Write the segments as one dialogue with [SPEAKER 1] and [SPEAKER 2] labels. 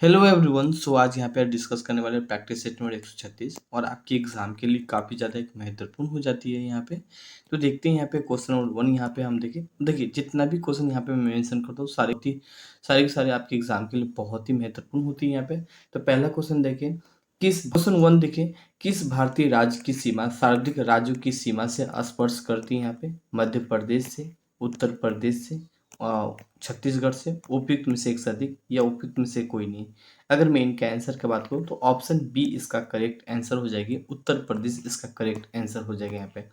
[SPEAKER 1] Hello everyone. सो आज यहाँ पे डिस्कस करने वाले प्रैक्टिस सेट नंबर 136 और आपके एग्जाम के लिए काफ़ी ज़्यादा एक महत्वपूर्ण हो जाती है यहाँ पे। तो देखते हैं यहाँ पे क्वेश्चन नंबर 1। यहाँ पे हम देखिए जितना भी क्वेश्चन यहाँ पे मैं मेंशन करता हूँ सारे के सारे आपके एग्जाम के लिए बहुत ही महत्वपूर्ण होती है यहाँ पे। तो पहला क्वेश्चन देखें, किस क्वेश्चन 1 देखें, किस भारतीय राज्य की सीमा सर्वाधिक राज्यों की सीमा से स्पर्श करती है? यहाँ पे मध्य प्रदेश से, उत्तर प्रदेश से, छत्तीसगढ़ से, उपयुक्त में से एक से अधिक या उपयुक्त में से कोई नहीं। अगर मैं इनका आंसर की बात करूँ तो ऑप्शन बी इसका करेक्ट आंसर हो जाएगी, उत्तर प्रदेश इसका करेक्ट आंसर हो जाएगा। यहाँ पे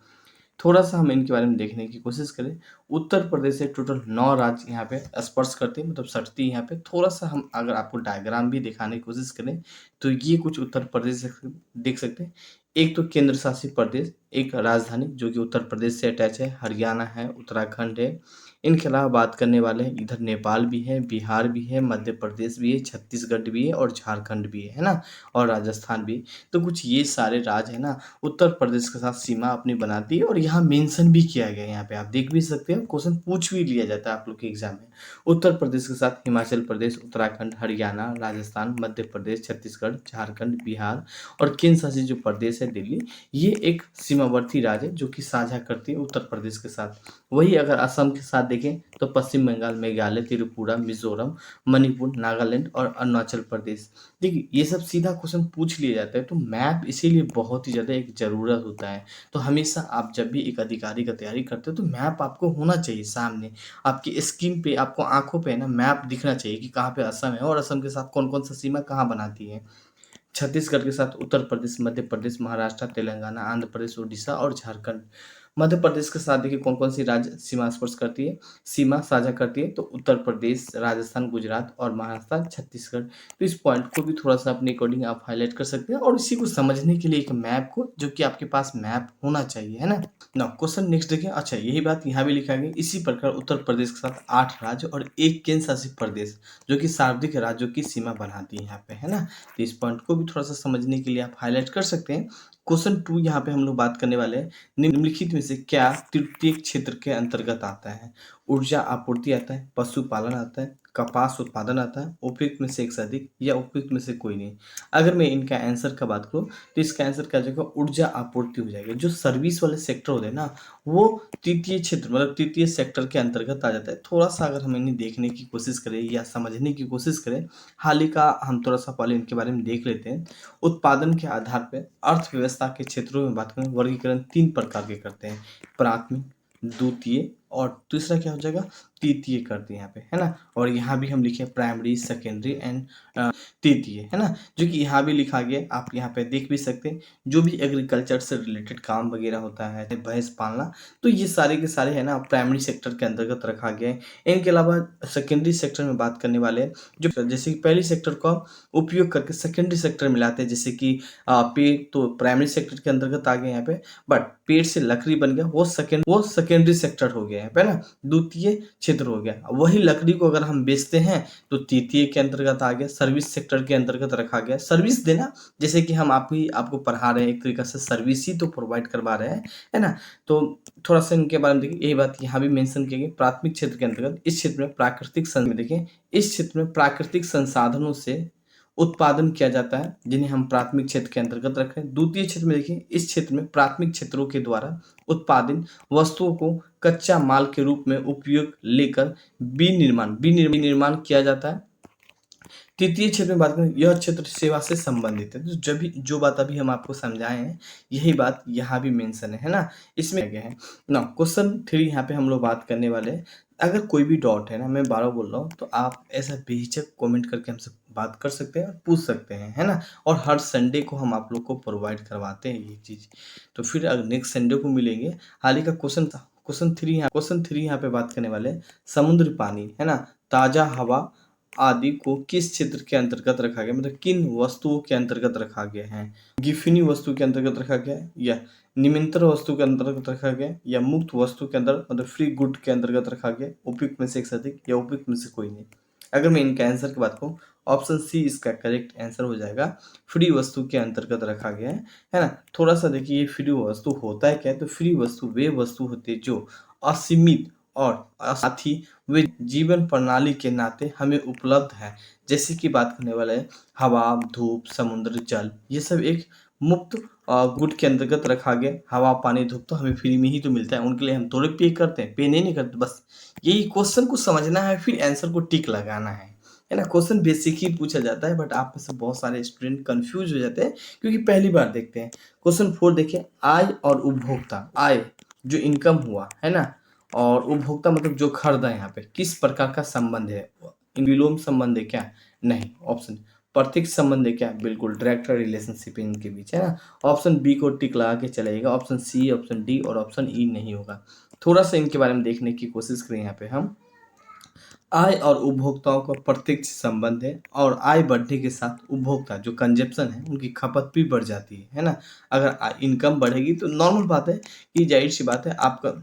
[SPEAKER 1] थोड़ा सा हम इनके बारे में देखने की कोशिश करें। उत्तर प्रदेश से टोटल 9 राज्य यहाँ पे स्पर्श करते हैं, मतलब सटती है। यहाँ पे थोड़ा सा हम अगर आपको डायग्राम भी दिखाने की कोशिश करें तो ये कुछ उत्तर प्रदेश देख सकते हैं। एक तो केंद्र शासित प्रदेश, एक राजधानी जो कि उत्तर प्रदेश से अटैच है, हरियाणा है, उत्तराखंड है। इनके अलावा बात करने वाले हैं, इधर नेपाल भी है, बिहार भी है, मध्य प्रदेश भी है, छत्तीसगढ़ भी है और झारखंड भी है ना, और राजस्थान भी। तो कुछ ये सारे राज्य है ना उत्तर प्रदेश के साथ सीमा अपनी बनाती है और यहाँ मेंशन भी किया गया है। यहाँ पे आप देख भी सकते हैं, क्वेश्चन पूछ भी लिया जाता है आप लोग के एग्जाम में। उत्तर प्रदेश के साथ हिमाचल प्रदेश, उत्तराखंड, हरियाणा, राजस्थान, मध्य प्रदेश, छत्तीसगढ़, झारखंड, बिहार और केंद्र शासित जो प्रदेश है दिल्ली, ये एक सीमावर्ती राज्य है जो कि साझा करती है उत्तर प्रदेश के साथ। वही अगर असम के साथ देखें तो पश्चिम बंगाल, मेघालय, त्रिपुरा, मिजोरम, मणिपुर, नागालैंड और अरुणाचल प्रदेश। देखिए ये सब सीधा क्वेश्चन पूछ लिया जाता है, तो मैप इसीलिए बहुत ही ज़्यादा एक ज़रूरत होता है। तो हमेशा आप जब भी एक अधिकारी का तैयारी करते हो तो मैप आपको होना चाहिए सामने, आपकी स्क्रीन पे, आपको आंखों पे ना मैप दिखना चाहिए कि कहाँ पे असम है और असम के साथ कौन कौन सा सीमा कहाँ बनाती है। छत्तीसगढ़ के साथ उत्तर प्रदेश, मध्य प्रदेश, महाराष्ट्र, तेलंगाना, आंध्र प्रदेश, उड़ीसा और झारखंड। मध्य प्रदेश के साथ देखिए कौन कौन सी राज्य सीमा स्पर्श करती है, सीमा साझा करती है, तो उत्तर प्रदेश, राजस्थान, गुजरात और महाराष्ट्र, छत्तीसगढ़। तो इस पॉइंट को भी थोड़ा सा अपने अकॉर्डिंग आप हाईलाइट कर सकते हैं और इसी को समझने के लिए एक मैप को, जो कि आपके पास मैप होना चाहिए, है ना। ना क्वेश्चन नेक्स्ट देखिए। अच्छा यही बात यहाँ भी लिखा गया, इसी प्रकार उत्तर प्रदेश के साथ 8 राज्य और एक केंद्र शासित प्रदेश जो कि सर्वाधिक राज्यों की सीमा बनाती है यहाँ पे, है ना। तो इस पॉइंट को भी थोड़ा सा समझने के लिए आप हाईलाइट कर सकते हैं। क्वेश्चन 2 यहाँ पे हम लोग बात करने वाले हैं, निम्नलिखित में से क्या तृतीय क्षेत्र के अंतर्गत आता है? ऊर्जा आपूर्ति आता है, पशुपालन आता है, कपास उत्पादन आता है, उपयुक्त में से एक से अधिक या उपयुक्त में से कोई नहीं। अगर मैं इनका आंसर का बात करूँ तो इसका आंसर क्या हो जाएगा, ऊर्जा आपूर्ति हो जाएगा। जो सर्विस वाले सेक्टर होते हैं ना, वो तृतीय क्षेत्र मतलब तृतीय सेक्टर के अंतर्गत आ जाता है। थोड़ा सा अगर हम इन्हें देखने की कोशिश करें या समझने की कोशिश करें, हाल ही का हम थोड़ा सा पहले इनके बारे में देख लेते हैं। उत्पादन के आधार पर अर्थव्यवस्था के क्षेत्रों में बात करें, वर्गीकरण 3 प्रकार के करते हैं, प्राथमिक, द्वितीय और तीसरा क्या हो जाएगा, तृतीय करते हैं यहाँ पे, है ना। और यहाँ भी हम लिखे प्राइमरी, सेकेंडरी एंड तृतीय, है ना, जो कि यहाँ भी लिखा गया, आप यहाँ पे देख भी सकते हैं। जो भी एग्रीकल्चर से रिलेटेड काम वगैरह होता है, भैंस पालना, तो ये सारे के सारे है ना प्राइमरी सेक्टर के अंतर्गत रखा गया है। इनके अलावा सेकेंडरी सेक्टर में बात करने वाले हैं, जो जैसे कि पहली सेक्टर का उपयोग करके सेकेंडरी सेक्टर में लाते हैं, जैसे कि पेड़ तो प्राइमरी सेक्टर के अंतर्गत आ गए यहाँ पे, बट पेड़ से लकड़ी बन गया वो सेकेंडरी सेक्टर हो गया है ना, द्वितीय क्षेत्र हो गया। वही लकड़ी को अगर हम बेचते हैं तो तृतीय के अंतर्गत आ गया, सर्विस सेक्टर के अंतर्गत रखा गया। सर्विस देना, जैसे कि हम आपको पढ़ा रहे हैं, एक तरीके से सर्विस ही तो प्रोवाइड करवा रहे हैं, है ना। तो थोड़ा सा इनके बारे में देखिए, यही बात यहाँ भी मेंशन की गई। प्राथमिक क्षेत्र के अंतर्गत इस क्षेत्र में प्राकृतिक में देखिए, इस क्षेत्र में प्राकृतिक संसाधनों से उत्पादन किया जाता है, जिन्हें हम प्राथमिक क्षेत्र के अंतर्गत रखें। द्वितीय क्षेत्र में देखिए, इस क्षेत्र में प्राथमिक क्षेत्रों के द्वारा उत्पादित वस्तुओं को कच्चा माल के रूप में उपयोग लेकर विनिर्माण किया जाता है। तृतीय क्षेत्र में बात करें, यह क्षेत्र सेवा से संबंधित है। तो जब भी जो बात अभी हम आपको समझाए हैं, यही बात यहाँ भी मेंशन है ना, इसमें गया है ना। क्वेश्चन 3 यहाँ पे हम लोग बात करने वाले हैं। अगर कोई भी डाउट है ना, मैं बार बोल रहा हूँ, तो आप ऐसा बेहिचक कमेंट करके हमसे बात कर सकते हैं और पूछ सकते हैं, है ना। और हर संडे को हम आप लोग को प्रोवाइड करवाते हैं ये चीज़। तो फिर अगर नेक्स्ट संडे को मिलेंगे। हाल ही का क्वेश्चन 3 यहाँ पे बात करने वाले हैं, समुद्र पानी, है ना, ताज़ा हवा आदि को किस क्षेत्र के अंतर्गत रखा गया, मतलब किन वस्तुओं के अंतर्गत रखा गया है? गिफिनी वस्तु के अंतर्गत रखा गया है, या निमिंतर वस्तु के अंतर्गत रखा गया, या मुक्त वस्तु के अंदर मतलब फ्री गुड के अंतर्गत रखा गया, उपयुक्त में से एक से अधिक या उपयुक्त में से कोई नहीं। अगर मैं इनका आंसर की बात करूँ, ऑप्शन सी इसका करेक्ट आंसर हो जाएगा, फ्री वस्तु के अंतर्गत रखा गया है ना। थोड़ा सा देखिए, ये फ्री वस्तु होता है क्या है, तो फ्री वस्तु वे वस्तु होते हैं जो असीमित और साथ ही वे जीवन प्रणाली के नाते हमें उपलब्ध है, जैसे कि बात करने वाला है हवा, धूप, समुद्र, जल, ये सब एक मुफ्त गुड के अंतर्गत रखा गया। हवा, पानी, धूप तो हमें फ्री में ही तो मिलता है, उनके लिए हम थोड़े पे करते हैं, पे नहीं करते। बस यही क्वेश्चन को समझना है, फिर आंसर को टिक लगाना है ना। क्वेश्चन बेसिक ही पूछा जाता है, बट आप में से बहुत सारे स्टूडेंट कंफ्यूज हो जाते हैं क्योंकि पहली बार देखते हैं। क्वेश्चन 4 देखिए, आय और उपभोक्ता। आय जो इनकम हुआ है ना, और उपभोक्ता मतलब जो खरीदा, यहाँ पे किस प्रकार का संबंध है? विलोम संबंध है क्या? नहीं। ऑप्शन प्रत्यक्ष संबंध है क्या? बिल्कुल, डायरेक्ट रिलेशनशिप इनके बीच है ना। ऑप्शन बी को टिक लगा के चलेगा, ऑप्शन सी, ऑप्शन डी और ऑप्शन ई नहीं होगा। थोड़ा सा इनके बारे में देखने की कोशिश करें। यहाँ पे हम आय और उपभोक्ताओं का प्रत्यक्ष संबंध है, और आय बढ़ने के साथ उपभोक्ता जो कंजप्शन है उनकी खपत भी बढ़ जाती है ना। अगर इनकम बढ़ेगी तो नॉर्मल बात है कि जाहिर सी बात है, आपका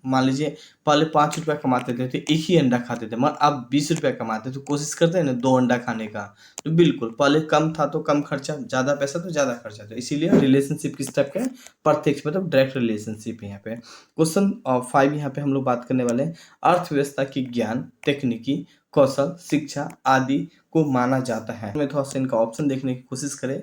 [SPEAKER 1] मान लीजिए पहले 5 रुपया कमाते थे तो एक ही अंडा खाते थे, मगर अब 20 रुपया कमाते तो कोशिश करते हैं ना 2 अंडा खाने का। तो बिल्कुल, पहले कम था तो कम खर्चा, ज़्यादा पैसा तो ज़्यादा खर्चा। तो इसीलिए रिलेशनशिप किस टाइप का है? प्रत्यक्ष मतलब डायरेक्ट रिलेशनशिप है यहाँ पे। क्वेश्चन 5 यहाँ पे हम लोग बात करने वाले हैं, अर्थव्यवस्था की ज्ञान, तकनीकी कौशल, शिक्षा आदि को माना जाता है। मैं थोड़ा सा इनका ऑप्शन देखने की कोशिश करें।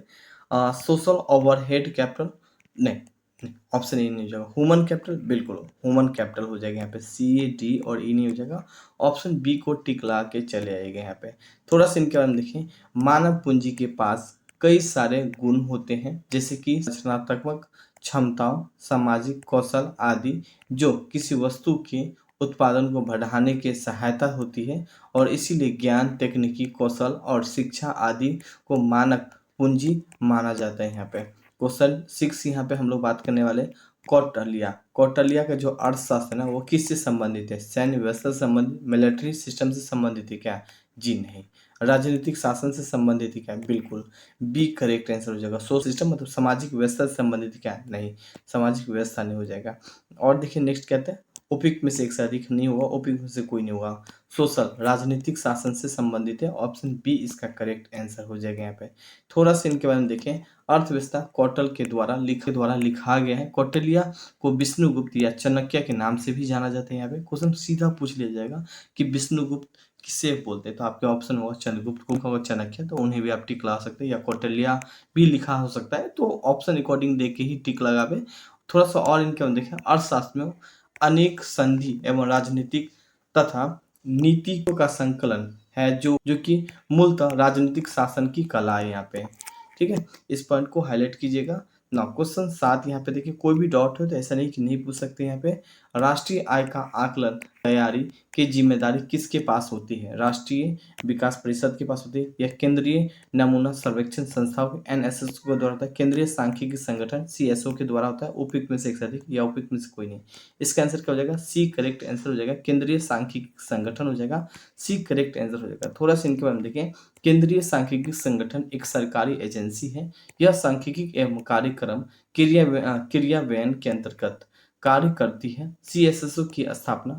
[SPEAKER 1] सोशल ओवरहेड कैपिटल, नहीं नहीं, ऑप्शन ए नहीं हो जाएगा। ह्यूमन कैपिटल, बिल्कुल ह्यूमन कैपिटल हो जाएगा यहाँ पे। सी, डी और ई नहीं हो जाएगा। ऑप्शन बी को टिक ला के चले आएगा यहाँ पे। थोड़ा सा इनके बारे में देखिए, मानव पूंजी के पास कई सारे गुण होते हैं, जैसे कि रचनात्मक क्षमताओं, सामाजिक कौशल आदि, जो किसी वस्तु के उत्पादन को बढ़ाने की सहायता होती है, और इसीलिए ज्ञान, तकनीकी कौशल और शिक्षा आदि को मानव पूंजी माना जाता है यहाँ पे। क्वेश्चन 6 यहाँ पे हम लोग बात करने वाले, कौटिल्य। कौटिल्य का जो अर्थशास्त्र है ना, वो किससे संबंधित है? सैन्य व्यवस्था से संबंधित, मिलिट्री सिस्टम से संबंधित है क्या? जी नहीं। राजनीतिक शासन से संबंधित है क्या? बिल्कुल, बी करेक्ट आंसर हो जाएगा। सोशल सिस्टम मतलब सामाजिक व्यवस्था से संबंधित है क्या? नहीं, सामाजिक व्यवस्था नहीं हो जाएगा। और देखिए नेक्स्ट कहते हैं, उपयुक्त में से एक से अधिक नहीं होगा, उपयुक्त में से कोई नहीं होगा। सोशल राजनीतिक शासन से संबंधित है, ऑप्शन बी इसका करेक्ट आंसर हो जाएगा यहाँ पे। थोड़ा सा इनके बारे में देखें, अर्थव्यवस्था कौटिल्य के द्वारा लिखा गया है। कौटिल्य को विष्णुगुप्त या चाणक्य के नाम से भी जाना जाता है। यहाँ पे क्वेश्चन सीधा पूछ लिया जाएगा कि विष्णुगुप्त किसे बोलते हैं, तो आपके ऑप्शन होगा चंद्रगुप्त को होगा, चाणक्य, तो उन्हें भी आप टिक लगा सकते हैं, या कौटिल्य भी लिखा हो सकता है। तो ऑप्शन अकॉर्डिंग देख के ही टिक लगावे। थोड़ा सा और इनके बारे में देखें, अर्थशास्त्र में अनेक संधि एवं राजनीतिक तथा नीतियों का संकलन है, जो कि मूलतः राजनीतिक शासन की कला है यहाँ पे। ठीक है, इस पॉइंट को हाईलाइट कीजिएगा ना। क्वेश्चन 7 यहाँ पे देखिए, कोई भी डाउट हो तो ऐसा नहीं कि नहीं पूछ सकते। यहाँ पे राष्ट्रीय आय का आकलन तैयारी की जिम्मेदारी किसके पास होती है? राष्ट्रीय विकास परिषद के पास होती है, या केंद्रीय नमूना सर्वेक्षण संस्थाओं एनएसएस के द्वारा होता है, केंद्रीय सांख्यिकी संगठन सीएसओ के द्वारा होता है, उपयुक्त में से एक से अधिक, या उपयुक्त में से कोई नहीं? इसका आंसर क्या हो जाएगा? सी करेक्ट आंसर हो जाएगा, केंद्रीय सांख्यिकी संगठन हो जाएगा। सी करेक्ट आंसर हो जाएगा। थोड़ा सा इनके बारे में देखें, केंद्रीय सांख्यिकी संगठन एक सरकारी एजेंसी है। यह सांख्यिकी एवं कार्यक्रम क्रियान्वयन के अंतर्गत कार्य करती है। सीएसएसओ की स्थापना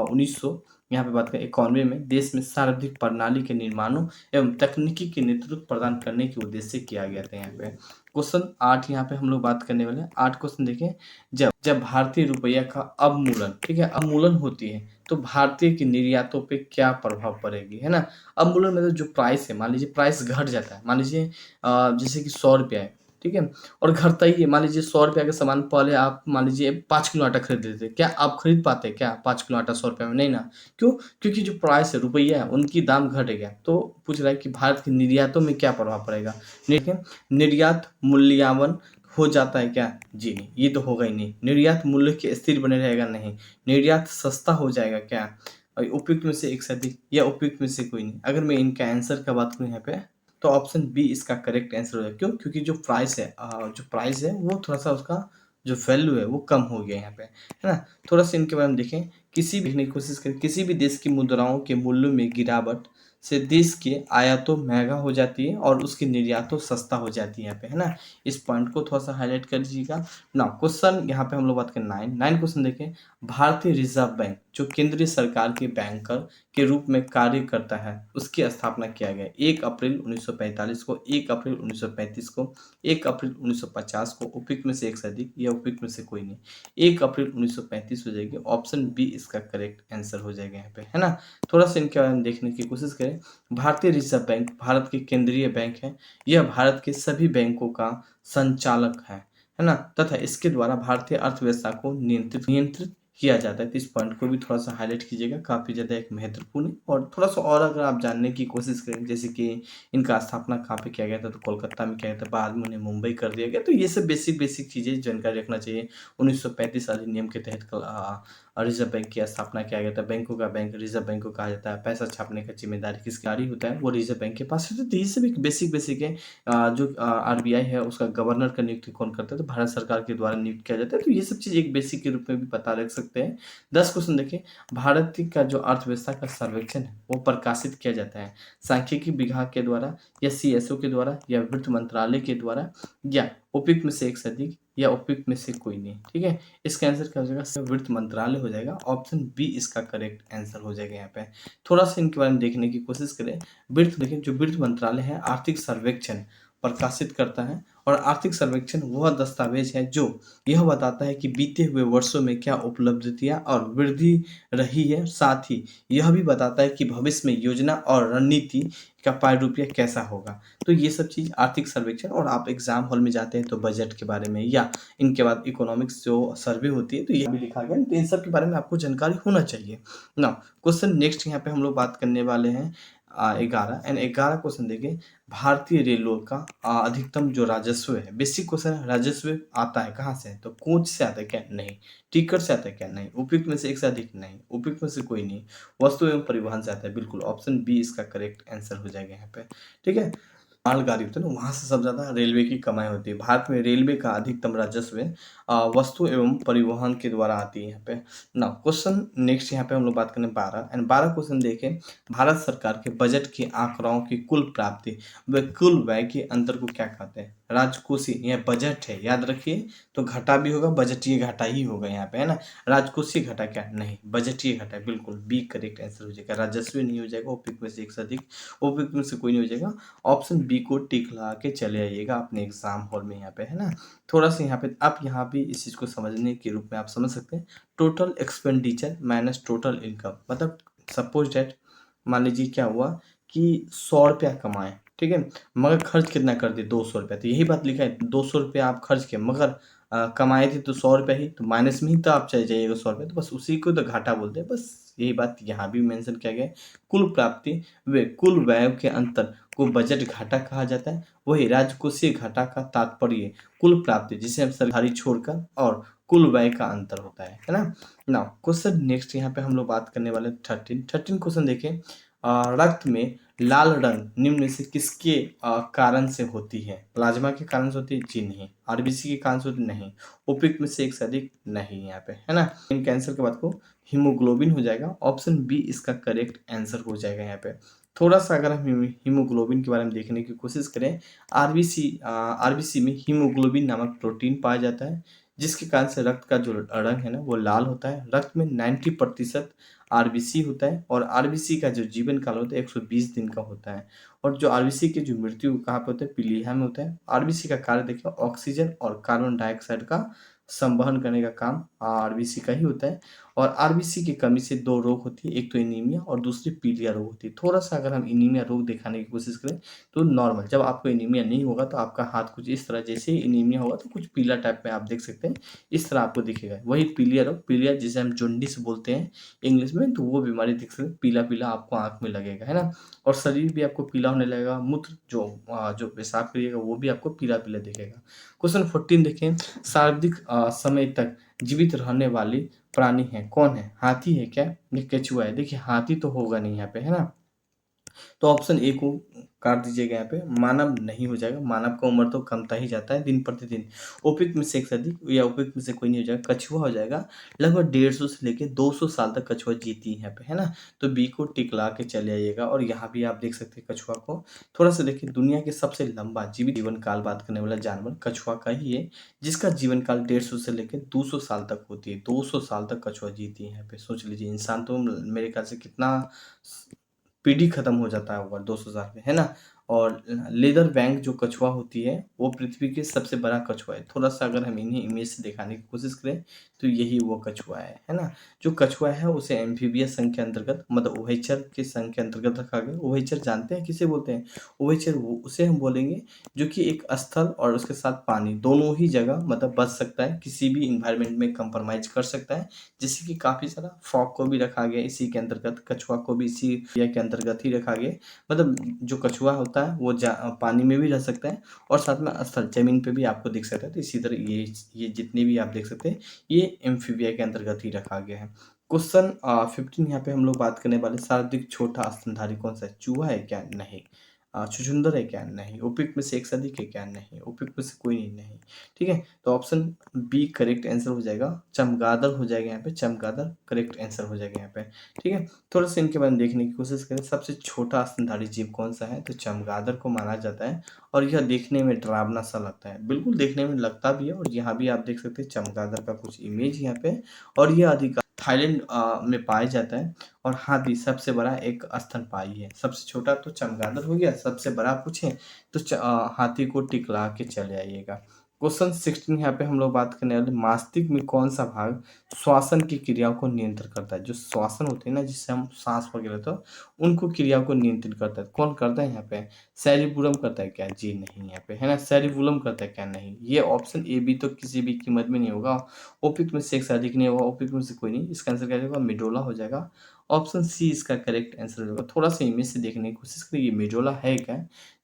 [SPEAKER 1] 1900 यहाँ पे बात करें 91 में देश में सार्वजनिक प्रणाली के निर्माणों एवं तकनीकी के नेतृत्व प्रदान करने के उद्देश्य से किया गया था। यहाँ पे क्वेश्चन 8 यहाँ पे हम लोग बात करने वाले हैं। 8 क्वेश्चन देखें, जब भारतीय रुपया का अवमूल्यन, ठीक है, अवमूल्यन होती है तो भारतीय की निर्यातों पे क्या प्रभाव पड़ेगी, है ना। अवमूल्यन मतलब जो प्राइस है, मान लीजिए प्राइस घट जाता है, मान लीजिए जैसे कि 100 रुपया है, ठीक है, और घटता ही है। मान लीजिए 100 रुपया का सामान पहले आप मान लीजिए 5 किलो आटा खरीद लेते थे, क्या आप खरीद पाते क्या 5 किलो आटा 100 रुपया में? नहीं ना। क्यों? क्योंकि जो प्राइस है, रुपया है, उनकी दाम घट गया। तो पूछ रहा है कि भारत की निर्यातों में क्या प्रभाव पड़ेगा। निर्यात मूल्यवान हो जाता है क्या? जी नहीं, ये तो होगा ही नहीं। निर्यात मूल्य के स्थिर बने रहेगा? नहीं। निर्यात सस्ता हो जाएगा क्या? उपयुक्त में से एक से अधिक, या उपयुक्त में से कोई नहीं? अगर मैं इनका आंसर का बात करूँ यहाँ पे, तो ऑप्शन बी इसका करेक्ट आंसर होगा। क्यों? क्योंकि जो प्राइस है वो थोड़ा सा उसका जो वैल्यू है वो कम हो गया यहाँ पे, है ना। थोड़ा सा इनके बारे में देखें, किसी भी देखने की कोशिश करें, किसी भी देश की मुद्राओं के मूल्यों में गिरावट से देश की आयातों महंगा हो जाती है और उसकी निर्यातों सस्ता हो जाती है यहाँ पे, है ना। इस पॉइंट को थोड़ा सा हाईलाइट कर लीजिएगा ना। क्वेश्चन यहाँ पे हम लोग बात करें 9 क्वेश्चन देखें, भारतीय रिजर्व बैंक जो केंद्रीय सरकार के बैंकर के रूप में कार्य करता है उसकी स्थापना किया गया 1 अप्रैल 1945 को, 1 अप्रैल 1935 को, 1 अप्रैल 1950 को, उपयुक्त में से एक से अधिक या उपयुक्त में से कोई नहीं। 1 अप्रैल 1935 हो जाएगी, ऑप्शन बी इसका करेक्ट आंसर हो जाएगा यहाँ पे, है ना। थोड़ा सा इनके बारे में देखने की कोशिश करें। भारतीय रिजर्व बैंक भारत के केंद्रीय बैंक है, यह भारत के सभी बैंकों का संचालक है ना, तथा इसके द्वारा भारतीय अर्थव्यवस्था को नियंत्रित किया जाता है। तो इस पॉइंट को भी थोड़ा सा हाईलाइट कीजिएगा, काफ़ी ज़्यादा एक महत्वपूर्ण है। और थोड़ा सा और अगर आप जानने की कोशिश करें, जैसे कि इनका स्थापना कहाँ पे किया गया था, तो कोलकाता में किया गया था, बाद में उन्हें मुंबई कर दिया गया। तो ये सब बेसिक चीज़ें जानकारी रखना चाहिए। 1935 अधिनियम के तहत रिजर्व बैंक की स्थापना किया गया था। बैंकों का बैंक रिजर्व बैंक को कहा जाता है। पैसा छापने का जिम्मेदारी किसकी जारी होता है, वो रिजर्व बैंक के पास है। तो ये सब एक बेसिक है। जो आरबीआई है उसका गवर्नर का नियुक्ति कौन करता है, तो भारत सरकार के द्वारा नियुक्त किया जाता है। तो ये सब चीज़ एक बेसिक के रूप में भी पता रख सकते हैं। 10 क्वेश्चन देखिए, भारत का जो अर्थव्यवस्था का सर्वेक्षण है वो प्रकाशित किया जाता है सांख्यिकी विभाग के द्वारा, या सीएसओ के द्वारा, या वित्त मंत्रालय के द्वारा, या उपयुक्त में से एक से अधिक, या उपयुक्त में से कोई नहीं। ठीक है, इसका आंसर क्या हो जाएगा, वित्त मंत्रालय हो जाएगा। ऑप्शन बी इसका करेक्ट आंसर हो जाएगा। यहाँ पे थोड़ा सा इनके बारे में देखने की कोशिश करें। वित्त देखिए, जो वित्त मंत्रालय है आर्थिक सर्वेक्षण प्रकाशित करता है, और आर्थिक सर्वेक्षण वह दस्तावेज है जो यह बताता है कि बीते हुए वर्षों में क्या उपलब्धियां और वृद्धि रही है। साथ ही यह भी बताता है कि भविष्य में योजना और रणनीति का प्रारूप कैसा होगा। तो ये सब चीज़ आर्थिक सर्वेक्षण, और आप एग्जाम हॉल में जाते हैं तो बजट के बारे में, या इनके बाद इकोनॉमिक्स जो सर्वे होती है, तो ये भी लिखा गया। तो इन सब के बारे में आपको जानकारी होना चाहिए ना। क्वेश्चन नेक्स्ट यहाँ पे हम लोग बात करने वाले हैं 11 क्वेश्चन देखें। भारतीय रेलवे का अधिकतम जो राजस्व है, बेसिक क्वेश्चन है, राजस्व आता है कहाँ से, तो कोच से आता है क्या, नहीं। टिकट से आता है क्या, नहीं। उपयुक्त में से एक से अधिक, नहीं। उपयुक्त में से कोई नहीं। वस्तु एवं परिवहन से आता है, बिल्कुल। ऑप्शन बी इसका करेक्ट आंसर हो जाएगा यहाँ पे। ठीक है, मालगाड़ी होती है ना, वहाँ से सब ज़्यादा रेलवे की कमाई होती है। भारत में रेलवे का अधिकतम राजस्व वस्तु एवं परिवहन के द्वारा आती है यहाँ पे ना। क्वेश्चन नेक्स्ट यहाँ पे हम लोग बात करें 12 क्वेश्चन देखें। भारत सरकार के बजट के आंकड़ों की कुल प्राप्ति व कुल व्यय के अंतर को क्या कहते हैं, राजकोषीय, यह बजट है याद रखिए, तो घटा भी होगा, बजटीय घाटा ही होगा यहाँ पे, है ना। राजकोषीय घाटा क्या, नहीं। बजटीय घाटा, बिल्कुल बी करेक्ट आंसर हो जाएगा। राजस्व नहीं हो जाएगा, उपयुक्त में से एक से अधिक, उपयुक्त में से कोई नहीं हो जाएगा। ऑप्शन बी को टिक लगा के चले आइएगा अपने एग्जाम हॉल में यहाँ पे, है ना। थोड़ा सा यहाँ पे आप यहाँ भी इस चीज़ को समझने के रूप में आप समझ सकते हैं। Total expenditure minus total income, मतलब सपोज डैट मान लीजिए क्या हुआ कि 100 रुपया कमाए, ठीक है, मगर खर्च कितना कर दिए, 200 रुपया। तो यही बात लिखा है, 200 रुपया आप खर्च किए, मगर कमाए थे तो 100 रुपया ही, तो माइनस में ही तो आप चले जाइएगा 100 रुपया, तो बस उसी को तो घाटा बोलते हैं। बस यही बात यहाँ भी मेंशन किया गया है। कुल प्राप्ति व कुल व्यय के अंतर को बजट घाटा कहा जाता है। वही राजकोषीय घाटा का तात्पर्य कुल प्राप्ति, जिसे हम सरकारी छोड़कर, और कुल व्यय का अंतर होता है ना। नाउ क्वेश्चन नेक्स्ट यहाँ पे हम लोग बात करने वाले 13 क्वेश्चन देखें। रक्त में लाल रंग निम्न में से किसके कारण से होती है, प्लाज्मा के कारण से होती है, जी नहीं। आरबीसी के कारण से होती, नहीं। उपयुक्त में से एक से अधिक, नहीं। यहाँ पे है ना, इन आंसर के बाद को हीमोग्लोबिन हो जाएगा। ऑप्शन बी इसका करेक्ट आंसर हो जाएगा यहाँ पे। थोड़ा सा अगर हम हीमोग्लोबिन के बारे में देखने की कोशिश करें, आरबीसी में हीमोग्लोबिन नामक प्रोटीन पाया जाता है, जिसके कारण से रक्त का जो रंग है ना वो लाल होता है। रक्त में 90% आरबीसी होता है, और आरबीसी का जो जीवन काल होता है 120 दिन का होता है। और जो आरबीसी की जो मृत्यु कहाँ पे होता है, पीलिया में होता है। आरबीसी का कार्य देखिए, ऑक्सीजन और कार्बन डाइऑक्साइड का संवहन करने का काम आरबीसी का ही होता है। और आरबीसी की कमी से 2 रोग होती है, एक तो एनीमिया और दूसरी पीलिया रोग होती है। थोड़ा सा अगर हम एनीमिया रोग दिखाने की कोशिश करें तो नॉर्मल, जब आपको एनीमिया नहीं होगा तो आपका हाथ कुछ इस तरह, जैसे ही एनीमिया होगा तो कुछ पीला टाइप में आप देख सकते हैं, इस तरह आपको दिखेगा। वही पीलिया रोग, पीलिया जिसे हम जॉन्डिस बोलते हैं इंग्लिश में, तो वो बीमारी दिख सकती है, पीला पीला आपको आंख में लगेगा, है ना। और शरीर भी आपको पीला होने लगेगा, मूत्र जो पेशाब करिएगा वो भी आपको पीला पीला दिखेगा। क्वेश्चन 14 देखें। सर्वाधिक समय तक जीवित रहने वाली प्राणी है, कौन है, हाथी है क्या, ये केचुआ है। देखिए हाथी तो होगा नहीं यहाँ पे, है ना। तो ऑप्शन ए को काट दीजिएगा यहाँ पे, मानव नहीं हो जाएगा। मानव का उम्र तो कमता ही जाता है दिन प्रतिदिन। उपयुक्त में से एक से अधिक या उपयुक्त में से कोई नहीं हो जाएगा। कछुआ हो जाएगा, लगभग 150 से लेके 200 साल तक कछुआ जीती है यहाँ पे, है ना। तो बी को टिक ला के चले आइएगा। और यहाँ भी आप देख सकते हैं कछुआ को। थोड़ा सा देखिए, दुनिया के सबसे लंबा जीवित जीवन काल बात करने वाला जानवर कछुआ का ही है, जिसका जीवन काल 150 से लेकर 200 साल तक होती है। 200 साल तक कछुआ जीती है यहाँ पे। सोच लीजिए, इंसान तो मेरे ख्याल से कितना पीढ़ी खत्म हो जाता है होगा 200 साल में, है ना। और लेदर बैंक जो कछुआ होती है वो पृथ्वी के सबसे बड़ा कछुआ है। थोड़ा सा अगर हम इन्हें इमेज से दिखाने की कोशिश करें तो यही वो कछुआ है ना। जो कछुआ है उसे एम्फीबियस संघ के अंतर्गत, मतलब उभयचर के संघ के अंतर्गत रखा गया। उभयचर जानते हैं किसे बोलते हैं? उभयचर उसे हम बोलेंगे जो कि एक स्थल और उसके साथ पानी दोनों ही जगह मतलब बच सकता है, किसी भी इन्वायरमेंट में कंप्रोमाइज कर सकता है। जैसे कि काफी सारा फ्रॉग को भी रखा गया इसी के अंतर्गत, कछुआ को भी इसी के अंतर्गत ही रखा गया। मतलब जो कछुआ होता है वो पानी में भी रह सकता है और साथ में स्थल जमीन पे भी आपको दिख सकता है। तो इसी तरह ये जितने भी आप देख सकते हैं ये एम्फीबिया के अंतर्गत ही रखा गया है। क्वेश्चन 15 यहाँ पे हम लोग बात करने वाले, सर्वाधिक छोटा स्तनधारी कौन सा है? चूहा है क्या? नहीं। छुछुंदर है क्या? नहीं। उपयुक्त में से एक से अधिक है क्या? नहीं। उपयुक्त में से कोई नहीं। ठीक है, तो ऑप्शन बी करेक्ट आंसर हो जाएगा। चमगादड़ हो जाएगा यहाँ पे, चमगादड़ करेक्ट आंसर हो जाएगा यहाँ पे। ठीक है, थोड़ा सा इनके बारे में देखने की कोशिश करें। सबसे छोटा स्तनधारी जीव कौन सा है? तो चमगादड़ को माना जाता है। और यह देखने में डरावना सा लगता है, बिल्कुल देखने में लगता भी है। और यहाँ भी आप देख सकते हैं चमगादड़ का कुछ इमेज यहाँ पे। और यह अधिक थाईलैंड में पाया जाता है। और हाथी सबसे बड़ा एक स्तनपायी है। सबसे छोटा तो चमगादड़ हो गया, सबसे बड़ा पूछे तो हाथी को टिकला के चले आइएगा। क्वेश्चन 16 यहाँ पे हम लोग बात करने वाले, मस्तिष्क में कौन सा भाग श्वासन की क्रियाओं को नियंत्रित करता है? जो श्वासन होते हैं ना, जिससे हम सांस वगैरह तो उनको क्रियाओं को नियंत्रित करता है, कौन करता है यहाँ पे? सेरिबुलम करता है क्या? जी नहीं यहाँ पे, है ना। सेरिबुलम करता है क्या? नहीं। ये ऑप्शन ए बी तो किसी भी कीमत में नहीं होगा। उपयुक्त में से एक से अधिक नहीं होगा, उपयुक्त में से कोई नहीं। इसका आंसर क्या होगा? मेडोला हो जाएगा। ऑप्शन सी इसका करेक्ट आंसर होगा। थोड़ा सा इमेज से देखने की कोशिश करिए, ये मेडोला है क्या?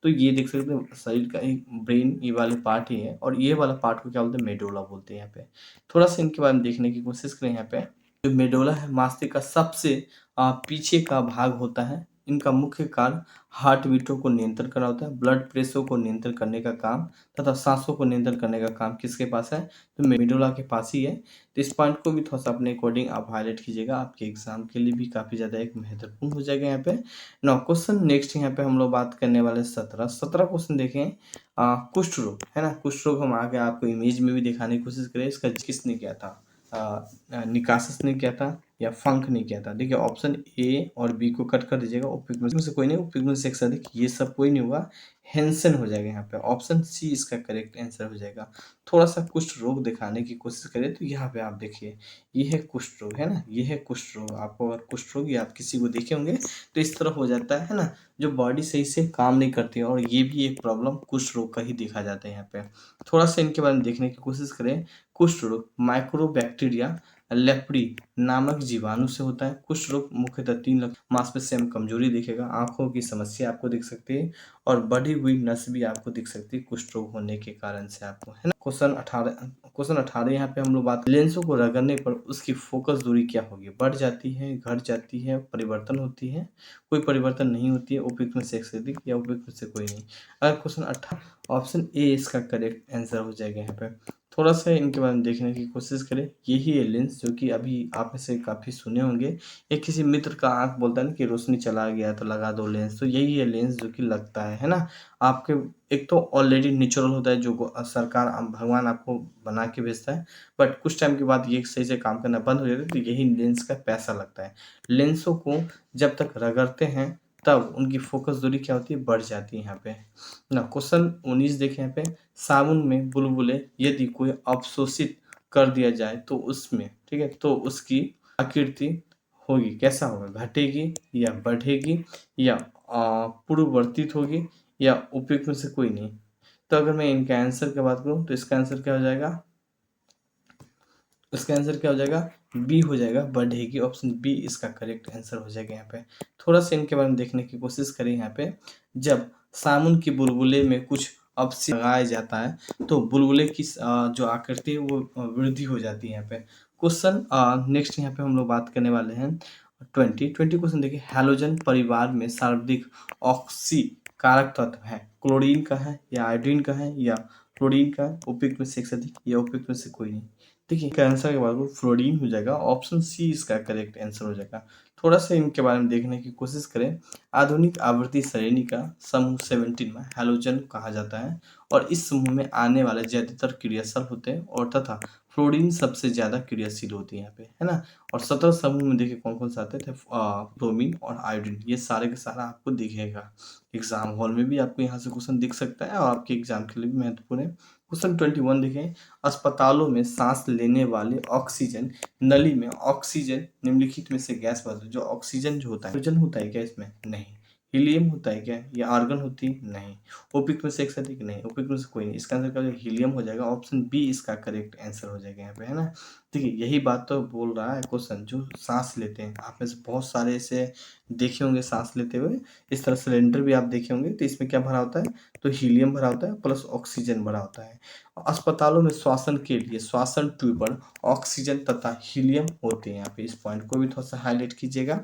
[SPEAKER 1] तो ये देख सकते हैं शरीर का एक ब्रेन ये वाले पार्ट ही है। और ये वाला पार्ट को क्या बोलते हैं? मेडोला बोलते हैं यहाँ पे। थोड़ा सा इनके बारे में देखने की कोशिश करें। यहाँ पे जो मेडोला है मस्तिष्क का सबसे पीछे का भाग होता है। इनका मुख्य कार्य हार्ट बीटों को नियंत्रण करना होता है, ब्लड प्रेशर को नियंत्रण करने का काम तथा सांसों को नियंत्रण करने का काम किसके पास है? तो मेडोला के पास ही है। तो इस पॉइंट को भी थोड़ा सा अपने अकॉर्डिंग आप हाईलाइट कीजिएगा, आपके एग्जाम के लिए भी काफ़ी ज़्यादा एक महत्वपूर्ण हो जाएगा यहाँ पे। नौ क्वेश्चन नेक्स्ट यहाँ पे हम लोग बात करने वाले 17 क्वेश्चन देखें। कुष्ठ रोग, है ना। कुष्ठ रोग हम आगे आपको इमेज में भी दिखाने की कोशिश करें। इसका किसने किया था? निकासस ने किया था या फंक ने किया था? देखिए ऑप्शन ए और बी को कट कर दीजिएगा। उपयुक्त में से कोई नहीं, उपयुक्त में से एक से अधिक, ये सब कोई नहीं होगा। हेंसन हो जाएगा यहाँ पे। ऑप्शन सी इसका करेक्ट आंसर हो जाएगा। थोड़ा सा कुष्ठ रोग दिखाने की कोशिश करें तो यहाँ पे आप देखिए, ये है कुष्ठ रोग, है ना। ये है कुष्ठ रोग। आपको अगर कुष्ठ रोग या आप किसी को देखे होंगे तो इस तरह हो जाता है ना, जो बॉडी सही से काम नहीं करती है। और ये भी एक प्रॉब्लम कुष्ठ रोग का ही देखा जाता है यहाँ पे। थोड़ा सा इनके बारे में देखने की कोशिश करें। कुष्ठ रोग माइक्रोबैक्टीरिया लेप्री नामक जीवाणु से होता है। कुष्ठ रोग मुख्यतः 3 लक्षण, मांसपेशियों में कमजोरी दिखेगा, आंखों की समस्या आपको दिख सकती है और बढ़ी हुई नस भी आपको दिख सकती है कुष्ठ रोग होने के कारण से आपको, है ना। क्वेश्चन 18 यहाँ पे हम लोग बात, लेंसों को रगड़ने पर उसकी फोकस दूरी क्या होगी? बढ़ जाती है, घट जाती है, परिवर्तन होती है? कोई परिवर्तन नहीं होती है। उपयुक्त में से एक से अधिक या उपयुक्त में से कोई नहीं। अगर क्वेश्चन 18 ऑप्शन ए इसका करेक्ट आंसर हो जाएगा यहाँ पे। थोड़ा सा इनके बारे में देखने की कोशिश करें। यही है लेंस जो कि अभी आप में से काफ़ी सुने होंगे। ये किसी मित्र का आंख बोलता है ना कि रोशनी चला गया तो लगा दो लेंस, तो यही है लेंस जो कि लगता है ना आपके। एक तो ऑलरेडी नेचुरल होता है जो सरकार भगवान आपको बना के भेजता है, बट कुछ टाइम के बाद ये सही से काम करना बंद हो जाता है, तो यही लेंस का पैसा लगता है। लेंसों को जब तक रगड़ते हैं तब उनकी फोकस दूरी क्या होती है? बढ़ जाती है यहाँ पे ना। क्वेश्चन 19 देखें यहाँ पे, साबुन में बुलबुले यदि कोई अवशोषित कर दिया जाए तो उसमें, ठीक है, तो उसकी आकृति होगी कैसा होगा? घटेगी या बढ़ेगी या पूर्ववर्तित होगी या उपयुक्त में से कोई नहीं? तो अगर मैं इनका आंसर की बात करूं तो इसका आंसर क्या हो जाएगा? इसका आंसर क्या हो जाएगा? बी हो जाएगा, बढ़ेगी। ऑप्शन बी इसका करेक्ट आंसर हो जाएगा यहाँ पे। थोड़ा सा इनके बारे में देखने की कोशिश करें। यहाँ पे जब साबुन की बुलबुले में कुछ अपशिष्ट लगाया जाता है तो बुलबुले की जो आकृति है वो वृद्धि हो जाती है यहाँ पे। क्वेश्चन नेक्स्ट यहाँ पे हम लोग बात करने वाले हैं 20 क्वेश्चन देखिए, हैलोजन परिवार में सर्वाधिक कारक तत्व है, क्लोरीन का है या आयोडीन का है या फ्लोरीन का है, उपयुक्त में से एक से अधिक या उपयुक्त में से कोई नहीं। देखिए इसका आंसर के बाद वो फ्लोरीन हो जाएगा, ऑप्शन सी इसका करेक्ट आंसर हो जाएगा। थोड़ा सा इनके बारे में देखने की कोशिश करें। आधुनिक आवर्ती श्रेणी का समूह 17 में हैलोजन कहा जाता है और इस समूह में आने वाले ज्यादातर क्रियाशील होते हैं और तथा फ्लोरीन सबसे ज्यादा क्रियाशील होती है यहाँ पे, है ना। और 17 समूह में देखिए कौन कौन से आते थे, ब्रोमीन और आयोडीन, ये सारे का सारा आपको दिखेगा। एग्जाम हॉल में भी आपको यहाँ से क्वेश्चन दिख सकता है और आपके एग्जाम के लिए भी महत्वपूर्ण है। क्वेश्चन 21 देखें, अस्पतालों में सांस लेने वाले ऑक्सीजन नली में ऑक्सीजन निम्नलिखित में से गैस बदल, जो ऑक्सीजन जो होता है, हाइड्रोजन होता है क्या इसमें? नहीं। हीलियम होता है क्या, या आर्गन होती? नहीं। उपयुक्त में से एक से अधिक? नहीं। उपयुक्त में से कोई नहीं। इसका आंसर क्या हो जाएगा? हीलियम हो जाएगा। ऑप्शन बी इसका करेक्ट आंसर हो जाएगा यहाँ पे, है ना। देखिए यही बात तो बोल रहा है क्वेश्चन, जो सांस लेते हैं, आप में से बहुत सारे ऐसे देखे होंगे सांस लेते हुए। इस तरह सिलेंडर भी आप देखे होंगे, तो इसमें क्या भरा होता है? तो हीलियम भरा होता है प्लस ऑक्सीजन भरा होता है। अस्पतालों में श्वासन के लिए श्वासन ट्यूब पर ऑक्सीजन तथा हीलियम होते हैं। यहाँ पे इस पॉइंट को भी थोड़ा सा हाईलाइट कीजिएगा।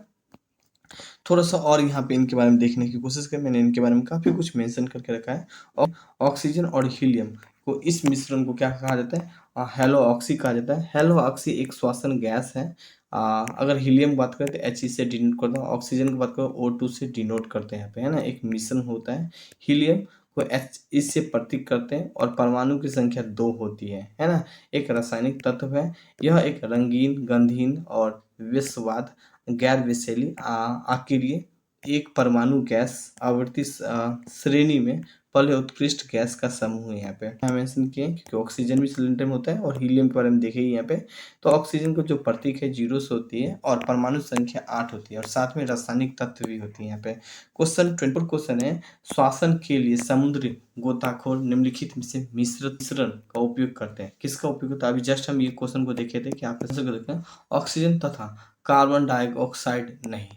[SPEAKER 1] थोड़ा सा और यहाँ पे इनके बारे में देखने की कोशिश करें। मैंने इनके बारे में काफ़ी कुछ मेंशन करके रखा है। और ऑक्सीजन और हीलियम को, इस मिश्रण को क्या कहा जाता है? हेलो ऑक्सी कहा जाता है। हेलो ऑक्सी एक श्वासन गैस है। अगर हीलियम की बात करें तो He से डिनोट करते हैं, ऑक्सीजन की बात करें O2 से डिनोट करते हैं यहाँ पे, है ना। एक मिश्रण होता है। हीलियम को H इससे प्रतीक करते हैं और परमाणु की संख्या 2 होती है ना। एक रासायनिक तत्व है। यह एक रंगीन, गंधहीन और विषवाद गैर विषैली अकेलिए एक परमाणु गैस आवर्ती श्रेणी में पहले उत्कृष्ट गैस का समूह है। यहाँ पे यहाँ मेंशन किए क्योंकि ऑक्सीजन भी सिलेंडर में होता है और हीलियम के बारे में देखे यहाँ पे। तो ऑक्सीजन को जो प्रतीक है 0 से होती है और परमाणु संख्या 8 होती है और साथ में रासायनिक तत्व भी होती है यहाँ पे। क्वेश्चन 24 क्वेश्चन है, श्वासन के लिए समुद्री गोताखोर निम्नलिखित में से मिश्रण का उपयोग करते हैं। किसका उपयोग होता है? अभी जस्ट हम ये क्वेश्चन को देखे थे कि आप कैसे देखते हैं। ऑक्सीजन तथा कार्बन डाइऑक्साइड नहीं,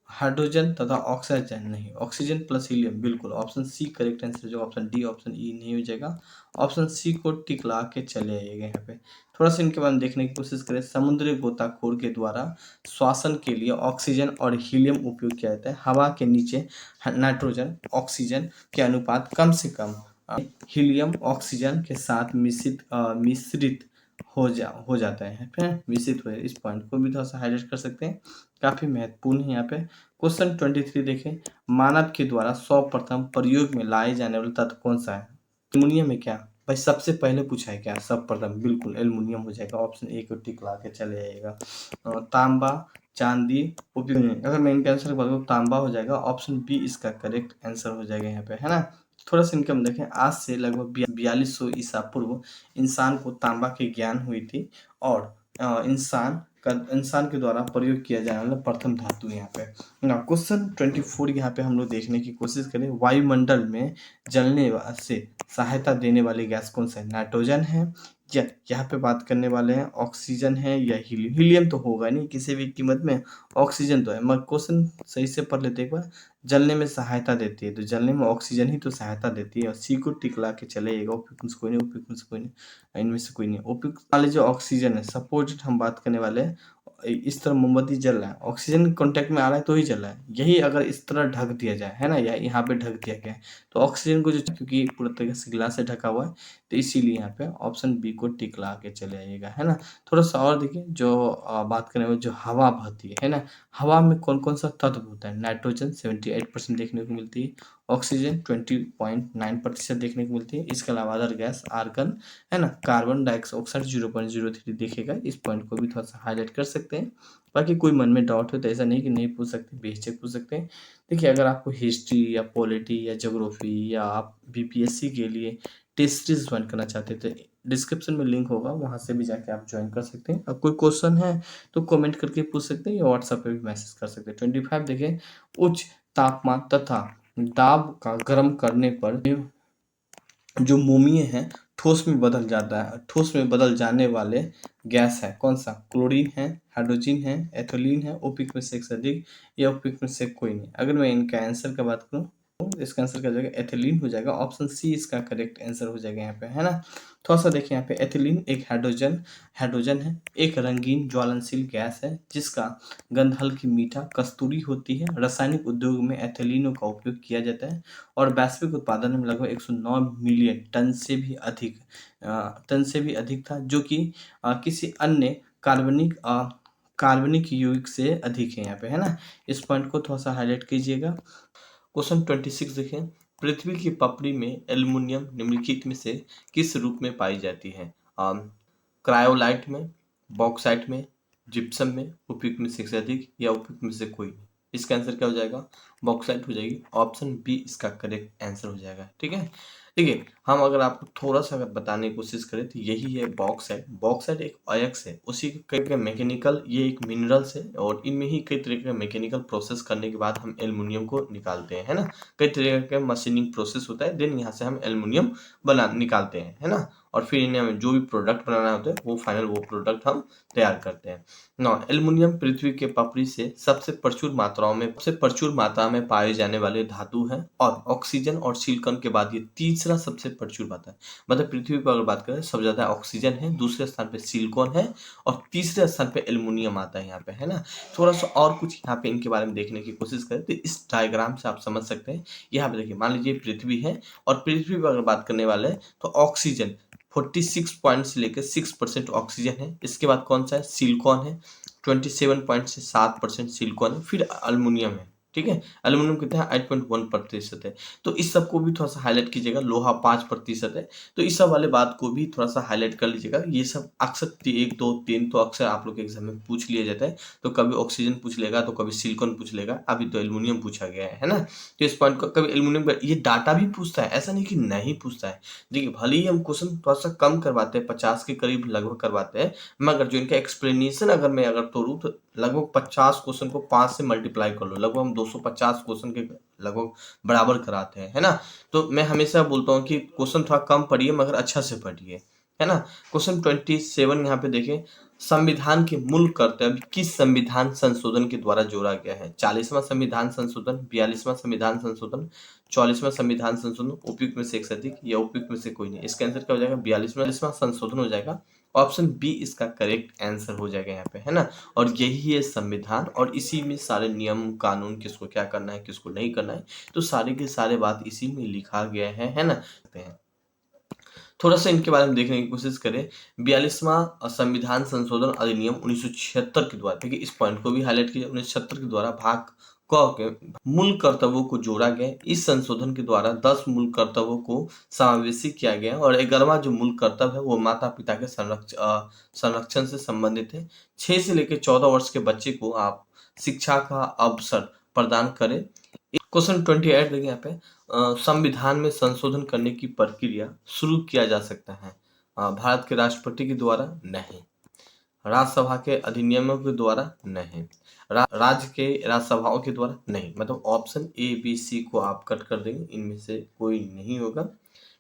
[SPEAKER 1] हाइड्रोजन तथा ऑक्सीजन नहीं, ऑक्सीजन प्लस हीलियम बिल्कुल। ऑप्शन सी करेक्ट आंसर जो ऑप्शन डी, ऑप्शन ई नहीं हो जाएगा। ऑप्शन सी को टिक ला के चले आइएगा यहाँ पे। थोड़ा सा इनके बारे में देखने की कोशिश करें। समुद्री गोताखोर के द्वारा श्वासन के लिए ऑक्सीजन और हीलियम उपयोग किया जाता है। हवा के नीचे नाइट्रोजन ऑक्सीजन के अनुपात कम से कम हीलियम ऑक्सीजन के साथ मिश्रित हो जाता है, फिर मिश्रित हो। इस पॉइंट को भी थोड़ा सा हाईलाइट कर सकते हैं, काफी महत्वपूर्ण है यहाँ पे। क्वेश्चन 23 देखें, मानव के द्वारा सर्वप्रथम प्रयोग में लाए जाने वाला तत्व कौन सा है? एल्युमिनियम है क्या? भाई सबसे पहले पूछा है क्या सर्वप्रथम? बिल्कुल एल्युमिनियम हो जाएगा। ऑप्शन ए को टिक ला के चले जाएगा। तांबा, चांदी उपयोग नहीं। अगर मैं इनके आंसर बताऊँ, तांबा हो जाएगा। ऑप्शन बी इसका करेक्ट आंसर हो जाएगा यहाँ पे, है ना। थोड़ा सा इनका हम देखें, आज से लगभग 4200 ईसा पूर्व इंसान को तांबा की ज्ञान हुई थी और इंसान के द्वारा प्रयोग किया जाने वाला प्रथम धातु यहाँ पे ना। क्वेश्चन 24 यहाँ पे हम लोग देखने की कोशिश करें। वायुमंडल में जलने से सहायता देने वाली गैस कौन सा है? नाइट्रोजन है या यहाँ पे बात करने वाले हैं ऑक्सीजन है या हीलियम? हीलियम तो होगा नहीं किसी भी कीमत में, ऑक्सीजन तो है। मगर क्वेश्चन सही से पढ़ लेते एक बार। जलने में सहायता देती है, तो जलने में ऑक्सीजन ही तो सहायता देती है। और सी को टिक ला के चलेगा। उपयुक्त में से कोई नहीं, उपयुक्त में से कोई नहीं, इनमें से कोई नहीं। उपयुक्त वाले जो ऑक्सीजन है, सपोज हम बात करने वाले हैं, इस तरह मोमबत्ती जल रहा है, ऑक्सीजन कांटेक्ट में आ रहा है तो ही जल रहा है। यही अगर इस तरह ढक दिया जाए, है ना, या यहाँ पे ढक दिया गया है, तो ऑक्सीजन को जो, क्योंकि पूरा तरीके से गिलास से ढका हुआ है, तो इसीलिए यहाँ पे ऑप्शन बी को टिक ला के चले आइएगा, है ना। थोड़ा सा और देखिए, जो बात करें जो हवा बहती है ना, हवा में कौन कौन सा तत्व होता है? नाइट्रोजन 78% देखने को मिलती है, ऑक्सीजन 20.9% देखने को मिलती है। इसके अलावा अदर गैस, आर्गन, है ना, कार्बन डाइऑक्साइड 0.03 दिखेगा। इस पॉइंट को भी थोड़ा सा हाईलाइट कर सकते हैं। बाकी कोई मन में डाउट हो तो ऐसा नहीं कि नहीं पूछ सकते, बेझिझक पूछ सकते हैं। देखिए अगर आपको हिस्ट्री या पॉलिटी या ज्योग्राफी या आप बीपीएससी के लिए टेस्ट सीरीज ज्वाइन करना चाहते थे, डिस्क्रिप्शन में लिंक होगा, वहां से भी जाके आप ज्वाइन कर सकते हैं। अब कोई क्वेश्चन है तो कमेंट करके पूछ सकते हैं या व्हाट्सएप पे भी मैसेज कर सकते हैं। 25 देखें, उच्च तापमान तथा दाब का गर्म करने पर जो मोमीय है ठोस में बदल जाता है। ठोस में बदल जाने वाले गैस है कौन सा? क्लोरीन है, हाइड्रोजन है, एथिलीन है, उपयुक्त में से एक से अधिक या उपयुक्त में से कोई नहीं। अगर मैं इनका आंसर का बात करूं इसका आंसर क्या हो जाएगा, एथिलीन हो जाएगा। ऑप्शन सी इसका करेक्ट आंसर हो जाएगा यहाँ पे, है ना। थोड़ा सा देखिए यहाँ पे, एथिलीन एक हाइड्रोजन है, एक रंगीन ज्वलनशील गैस है जिसका गंध हल्की मीठा कस्तूरी होती है। रासायनिक उद्योग में एथिलीन का उपयोग किया जाता है और वैश्विक उत्पादन में लगभग 109 मिलियन टन से भी अधिक था, जो कि किसी अन्य कार्बनिक यौगिक से अधिक है यहाँ पे, है ना। इस पॉइंट को थोड़ा सा हाईलाइट कीजिएगा। क्वेश्चन 26 देखें, पृथ्वी की पपड़ी में एल्युमिनियम निम्नलिखित में से किस रूप में पाई जाती है? क्रायोलाइट में, बॉक्साइट में, जिप्सम में, उपयुक्त में से अधिक या उपयुक्त में से कोई नहीं। इसका आंसर क्या हो जाएगा, बॉक्साइट हो जाएगी। ऑप्शन बी इसका करेक्ट आंसर हो जाएगा। ठीक है, देखिए हम अगर आपको थोड़ा सा अगर बताने की कोशिश करें तो यही है बॉक्साइट। बॉक्साइट एक अयस्क है, उसी के कई मैकेनिकल, ये एक मिनरल्स है और इनमें ही कई तरह के मैकेनिकल प्रोसेस करने के बाद हम एल्युमिनियम को निकालते हैं, है ना। कई तरह का मशीनिंग प्रोसेस होता है, देन यहाँ से हम एल्युमिनियम निकालते हैं, है ना। और फिर इन्हें हमें जो भी प्रोडक्ट बनाना होता है वो फाइनल वो प्रोडक्ट हम तैयार करते हैं। ना एल्युमिनियम पृथ्वी के पपड़ी से सबसे प्रचुर मात्रा में पाए जाने वाले धातु है और ऑक्सीजन और सिलिकॉन के बाद ये तीसरा सबसे प्रचुर आता है। मतलब पृथ्वी पर अगर बात करें सबसे ज्यादा ऑक्सीजन है, दूसरे स्थान पे सिलिकॉन है और तीसरे स्थान पे एल्युमिनियम आता है यहाँ पे, है ना। थोड़ा सा और कुछ यहाँ पे इनके बारे में देखने की कोशिश करें तो इस डायग्राम से आप समझ सकते हैं। यहाँ पे देखिए, मान लीजिए पृथ्वी है और पृथ्वी पर अगर बात करने वाले हैं तो ऑक्सीजन 46 पॉइंट से लेकर 6% ऑक्सीजन है। इसके बाद कौन सा है, सिलिकॉन है, 27 पॉइंट से 7% सिलिकॉन है, फिर अल्युमिनियम है। ठीक है, अल्यूमिनियम कितना है, 8.1% है। तो इस सब को भी थोड़ा सा हाईलाइट कीजिएगा। लोहा 5% है, तो इस सब वाले बात को भी थोड़ा सा हाईलाइट कर लीजिएगा। ये सब अक्सर 1 2 3 तो अक्सर आप लोग के एग्जाम में पूछ लिया जाता है। तो कभी ऑक्सीजन पूछ लेगा, तो कभी सिलिकॉन पूछ लेगा, अभी तो एल्युमिनियम पूछा गया है ना। तो इस पॉइंट को कभी एल्युमिनियम ये डाटा भी पूछता है, ऐसा नहीं कि नहीं पूछता है। देखिए भले ही हम क्वेश्चन थोड़ा सा कम करवाते हैं, 50 के करीब लगभग करवाते हैं, मगर जो इनका एक्सप्लेनेशन अगर मैं तोड़ूं तो लगभग 50 क्वेश्चन को 5 से मल्टीप्लाई कर लो, लगभग हम 250 क्वेश्चन के लगभग बराबर कराते हैं, है ना। तो मैं हमेशा बोलता हूँ कि क्वेश्चन थोड़ा कम पढ़िए मगर अच्छा से पढ़िए, है ना। क्वेश्चन 27 यहाँ पे देखें, संविधान के मूल कर्तव्य किस संविधान संशोधन के द्वारा जोड़ा गया है? 40वां संविधान संशोधन, 42वां संविधान संशोधन, 44वां संविधान संशोधन, उपयुक्त में से एक से अधिक या उपयुक्त में से कोई नहीं। इसका आंसर क्या हो जाएगा, 42वां संशोधन हो जाएगा। ऑप्शन बी इसका करेक्ट आंसर हो जाएगा यहाँ पे, है ना। और यही है संविधान और इसी में सारे नियम कानून, किसको क्या करना है किसको नहीं करना है, तो सारे के सारे बात इसी में लिखा गया है ना। थोड़ा सा इनके बारे में देखने की कोशिश करें। 42वां संविधान संशोधन अधिनियम 1976 के द्वारा, देखिए इस पॉइंट को भी हाईलाइट किया, 1976 के द्वारा भाग क के मूल कर्तव्यों को जोड़ा गया। इस संशोधन के द्वारा 10 मूल कर्तव्यों को समावेशी किया गया और 11वां जो मूल कर्तव्य है वो माता पिता के संरक्षण से संबंधित है। 6 से लेकर 14 वर्ष के बच्चे को आप शिक्षा का अवसर प्रदान करें। क्वेश्चन 28 देखिए यहाँ पे, संविधान में संशोधन करने की प्रक्रिया शुरू किया जा सकता है भारत के राष्ट्रपति के द्वारा? नहीं। राज्यसभा के अधिनियमों के द्वारा? नहीं। राज्य के राज्यसभाओं के द्वारा? नहीं। मतलब ऑप्शन ए बी सी को आप कट कर देंगे, इनमें से कोई नहीं होगा।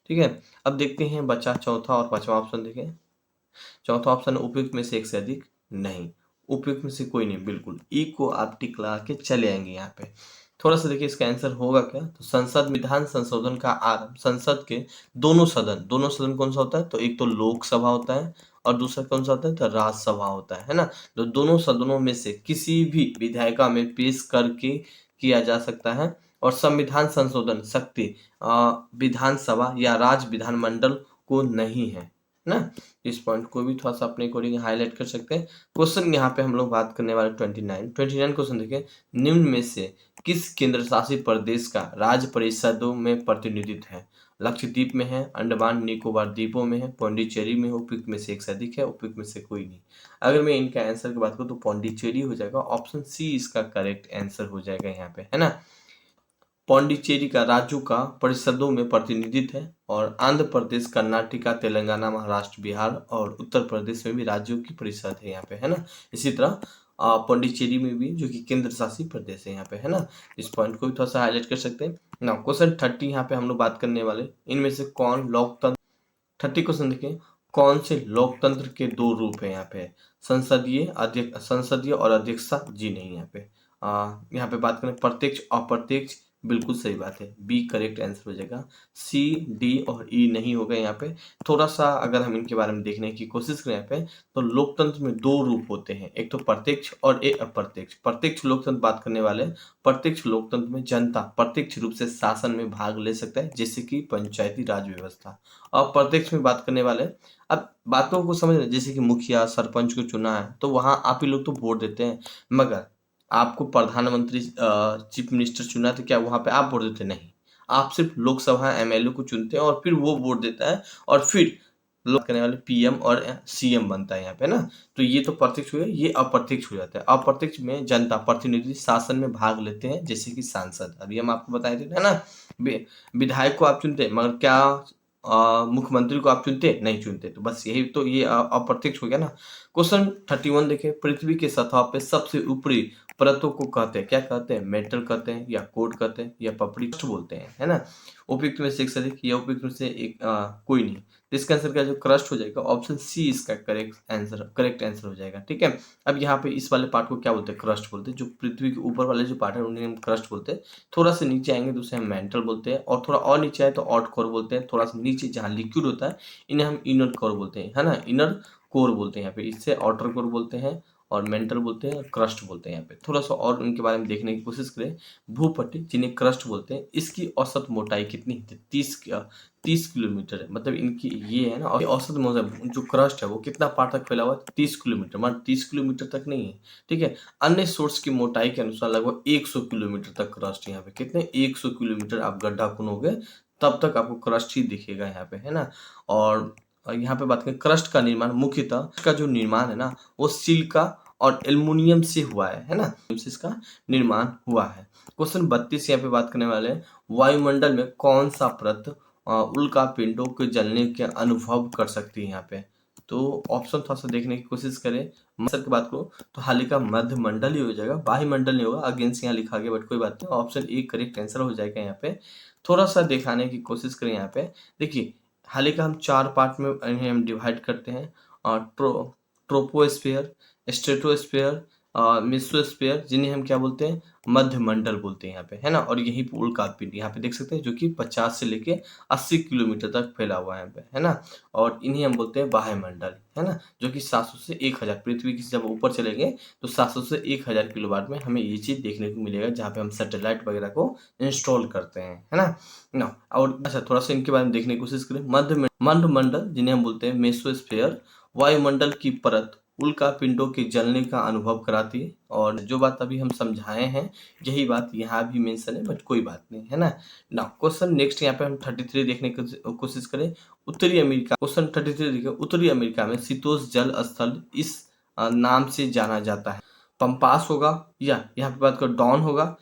[SPEAKER 1] ठीक है, अब देखते हैं बचा चौथा और पांचवा ऑप्शन। देखें चौथा ऑप्शन उपयुक्त में से एक से अधिक? नहीं। उपयुक्त में से कोई नहीं, बिल्कुल ई को आप टिक लगा के चले आएंगे यहाँ पे। थोड़ा सा देखिए इसका आंसर होगा क्या, तो संविधान संशोधन का आरंभ संसद के दोनों सदन कौन सा होता है, तो एक तो लोकसभा होता है और दूसरा कौन सा होता है, तो राज्यसभा होता है ना। तो दोनों सदनों में से किसी भी विधायिका में पेश करके किया जा सकता है और संविधान संशोधन शक्ति विधानसभा या राज्य विधानमंडल को नहीं है ना। इस पॉइंट को भी थोड़ा सा अपने अकॉर्डिंग हाईलाइट कर सकते हैं। क्वेश्चन यहाँ पे हम लोग बात करने वाले 29 क्वेश्चन देखिए, निम्न में से किस केंद्र शासित प्रदेश का राज्य परिषदों में प्रतिनिधित्व है? लक्षद्वीप में है, अंडमान निकोबार द्वीपों में है, पौंडीचेरी में, उपयुक्त में से एक से अधिक है, उपयुक्त में से कोई नहीं। अगर मैं इनका आंसर की बात करूँ तो पौंडीचेरी हो जाएगा। ऑप्शन सी इसका करेक्ट आंसर हो जाएगा यहाँ पे, है ना। पौंडीचेरी का राज्यों का परिषदों में प्रतिनिधित्व है और आंध्र प्रदेश, कर्नाटका, तेलंगाना, महाराष्ट्र, बिहार और उत्तर प्रदेश में भी राज्यों की परिषद है यहाँ पे, है ना। इसी तरह पौंडीचेरी में भी, जो कि केंद्र शासित प्रदेश है यहाँ पे, है ना। इस पॉइंट को भी थोड़ा सा हाईलाइट कर सकते हैं ना। क्वेश्चन 30 यहाँ पे हम लोग बात करने वाले, इनमें से कौन लोकतंत्र, 30 क्वेश्चन देखिए, कौन से लोकतंत्र के दो रूप है यहाँ पे? संसदीय और अध्यक्षता? जी नहीं। यहाँ पे बात करें प्रत्यक्ष अप्रत्यक्ष बिल्कुल सही बात है, बी करेक्ट आंसर हो जाएगा। सी, डी और ई नहीं होगा यहाँ पे। थोड़ा सा अगर हम इनके बारे में देखने की कोशिश करें यहाँ पे, तो लोकतंत्र में दो रूप होते हैं, एक तो प्रत्यक्ष और एक अप्रत्यक्ष। प्रत्यक्ष लोकतंत्र बात करने वाले, प्रत्यक्ष लोकतंत्र में जनता प्रत्यक्ष रूप से शासन में भाग ले सकता है, जैसे कि पंचायती राज व्यवस्था। अप्रत्यक्ष में बात करने वाले, अब बातों को समझ रहे, जैसे कि मुखिया सरपंच को चुना है तो वहाँ आप ही लोग तो वोट देते हैं, मगर आपको प्रधानमंत्री चीफ मिनिस्टर चुना तो क्या वहाँ पे आप वोट देते? नहीं, आप सिर्फ लोकसभा एमएलए को चुनते हैं और फिर वो वोट देता है और फिर लोग करने वाले पीएम और सीएम बनता है यहाँ पे ना। तो ये तो प्रत्यक्ष हुए, ये अप्रत्यक्ष हो जाता है। अप्रत्यक्ष में जनता प्रतिनिधि शासन में भाग लेते हैं, जैसे कि सांसद, अभी हम आपको बताए थे है ना। विधायक को आप चुनते हैं, मगर क्या मुख्यमंत्री को आप चुनते? नहीं चुनते। तो बस यही तो, ये अप्रत्यक्ष हो गया ना। क्वेश्चन 31 देखें, पृथ्वी की सतह पे सबसे ऊपरी परतों को कहते हैं, क्या कहते हैं? मेटल कहते हैं, या कोड कहते हैं, या पपड़ी बोलते हैं, है ना। उपयुक्त में से एक अधिक, या उपयुक्त में से एक कोई नहीं। तो इसका आंसर क्या जो क्रस्ट हो जाएगा, ऑप्शन सी इसका करेक्ट आंसर हो जाएगा। ठीक है, अब यहाँ पे इस वाले पार्ट को क्या बोलते हैं? क्रस्ट बोलते हैं। जो पृथ्वी के ऊपर वाले जो पार्ट है उन्हें हम क्रस्ट बोलते हैं। थोड़ा सा नीचे आएंगे तो उसे हम मेंटल बोलते हैं, और थोड़ा और नीचे आए तो ऑट कोर बोलते हैं। थोड़ा सा नीचे जहाँ लिक्विड होता है इन्हें हम इनर कोर बोलते हैं, है ना, इनर कोर बोलते हैं यहाँ पे। इससे आउटर कोर बोलते हैं, और मेंटल बोलते हैं, और क्रस्ट बोलते हैं यहाँ पे। थोड़ा सा और उनके बारे में देखने की कोशिश करें। भूपट्टी जिन्हें क्रस्ट बोलते हैं, इसकी औसत मोटाई कितनी है? 30 किलोमीटर है। मतलब इनकी ये है ना, और औसत मोटाई जो क्रस्ट है वो कितना पार तक फैला हुआ है? 30 किलोमीटर, मतलब 30 किलोमीटर तक नहीं है। ठीक है, अन्य सोर्स की मोटाई के अनुसार लगभग 100 किलोमीटर तक क्रस्ट यहाँ पे। कितने? 100 किलोमीटर आप गड्ढा खुनोगे तब तक आपको क्रस्ट ही दिखेगा यहाँ पे, है ना। और यहाँ पे बात करें क्रस्ट का निर्माण, मुख्यतः इसका जो निर्माण है ना वो सिलिका और एल्युमिनियम से हुआ है ना, इसका निर्माण हुआ है। क्वेश्चन 32 यहाँ पे बात करने वाले हैं, वायुमंडल में कौन सा परत उल्का पिंडों के जलने के अनुभव कर सकती है यहाँ पे? तो ऑप्शन थोड़ा सा देखने की कोशिश करें। मसर की बात करो तो हालिका मध्य मंडल ही हो जाएगा, वायुमंडल नहीं होगा। अगेंस्ट यहाँ लिखा गया, बट कोई बात नहीं, ऑप्शन ए करेक्ट आंसर हो जाएगा यहाँ पे। थोड़ा सा दिखाने की कोशिश करें यहाँ पे। देखिए, हालिका हम 4 पार्ट में इन्हें हम डिवाइड करते हैं, और ट्रोपोस्फेयर, स्ट्रेटोस्फेयर, मेसोस्फेयर, जिन्हें हम क्या बोलते हैं? मध्य मंडल बोलते हैं यहाँ पे, है ना। और यही पे उल्कापिंड यहाँ पे देख सकते हैं, जो कि 50 से लेके 80 किलोमीटर तक फैला हुआ है यहाँ पे, है ना। और इन्हें हम बोलते हैं वायुमंडल, है ना, जो कि 700 से 1000, पृथ्वी की जब ऊपर चलेंगे तो 700 से 1000 किलोवाट में हमें ये चीज़ देखने को मिलेगा, जहाँ पे हम सैटेलाइट वगैरह को इंस्टॉल करते हैं, है ना। और अच्छा, थोड़ा सा इनके बारे में देखने की कोशिश करें। मध्य मंडल जिन्हें हम बोलते हैं मेसोस्फेयर, वायुमंडल की परत उल्का पिंडों के जलने का अनुभव कराती है। और जो बात अभी हम समझाए हैं यही बात यहाँ भी मेंशन है, बट कोई बात नहीं, है ना। ना क्वेश्चन नेक्स्ट यहाँ पे हम 33 देखने की कोशिश करें। उत्तरी अमेरिका, क्वेश्चन 33 देखिए, उत्तरी अमेरिका में शीतोष्ण जल स्थल इस नाम से जाना जाता है। पंपास होगा, या यहाँ पे बात करो डॉन होगा।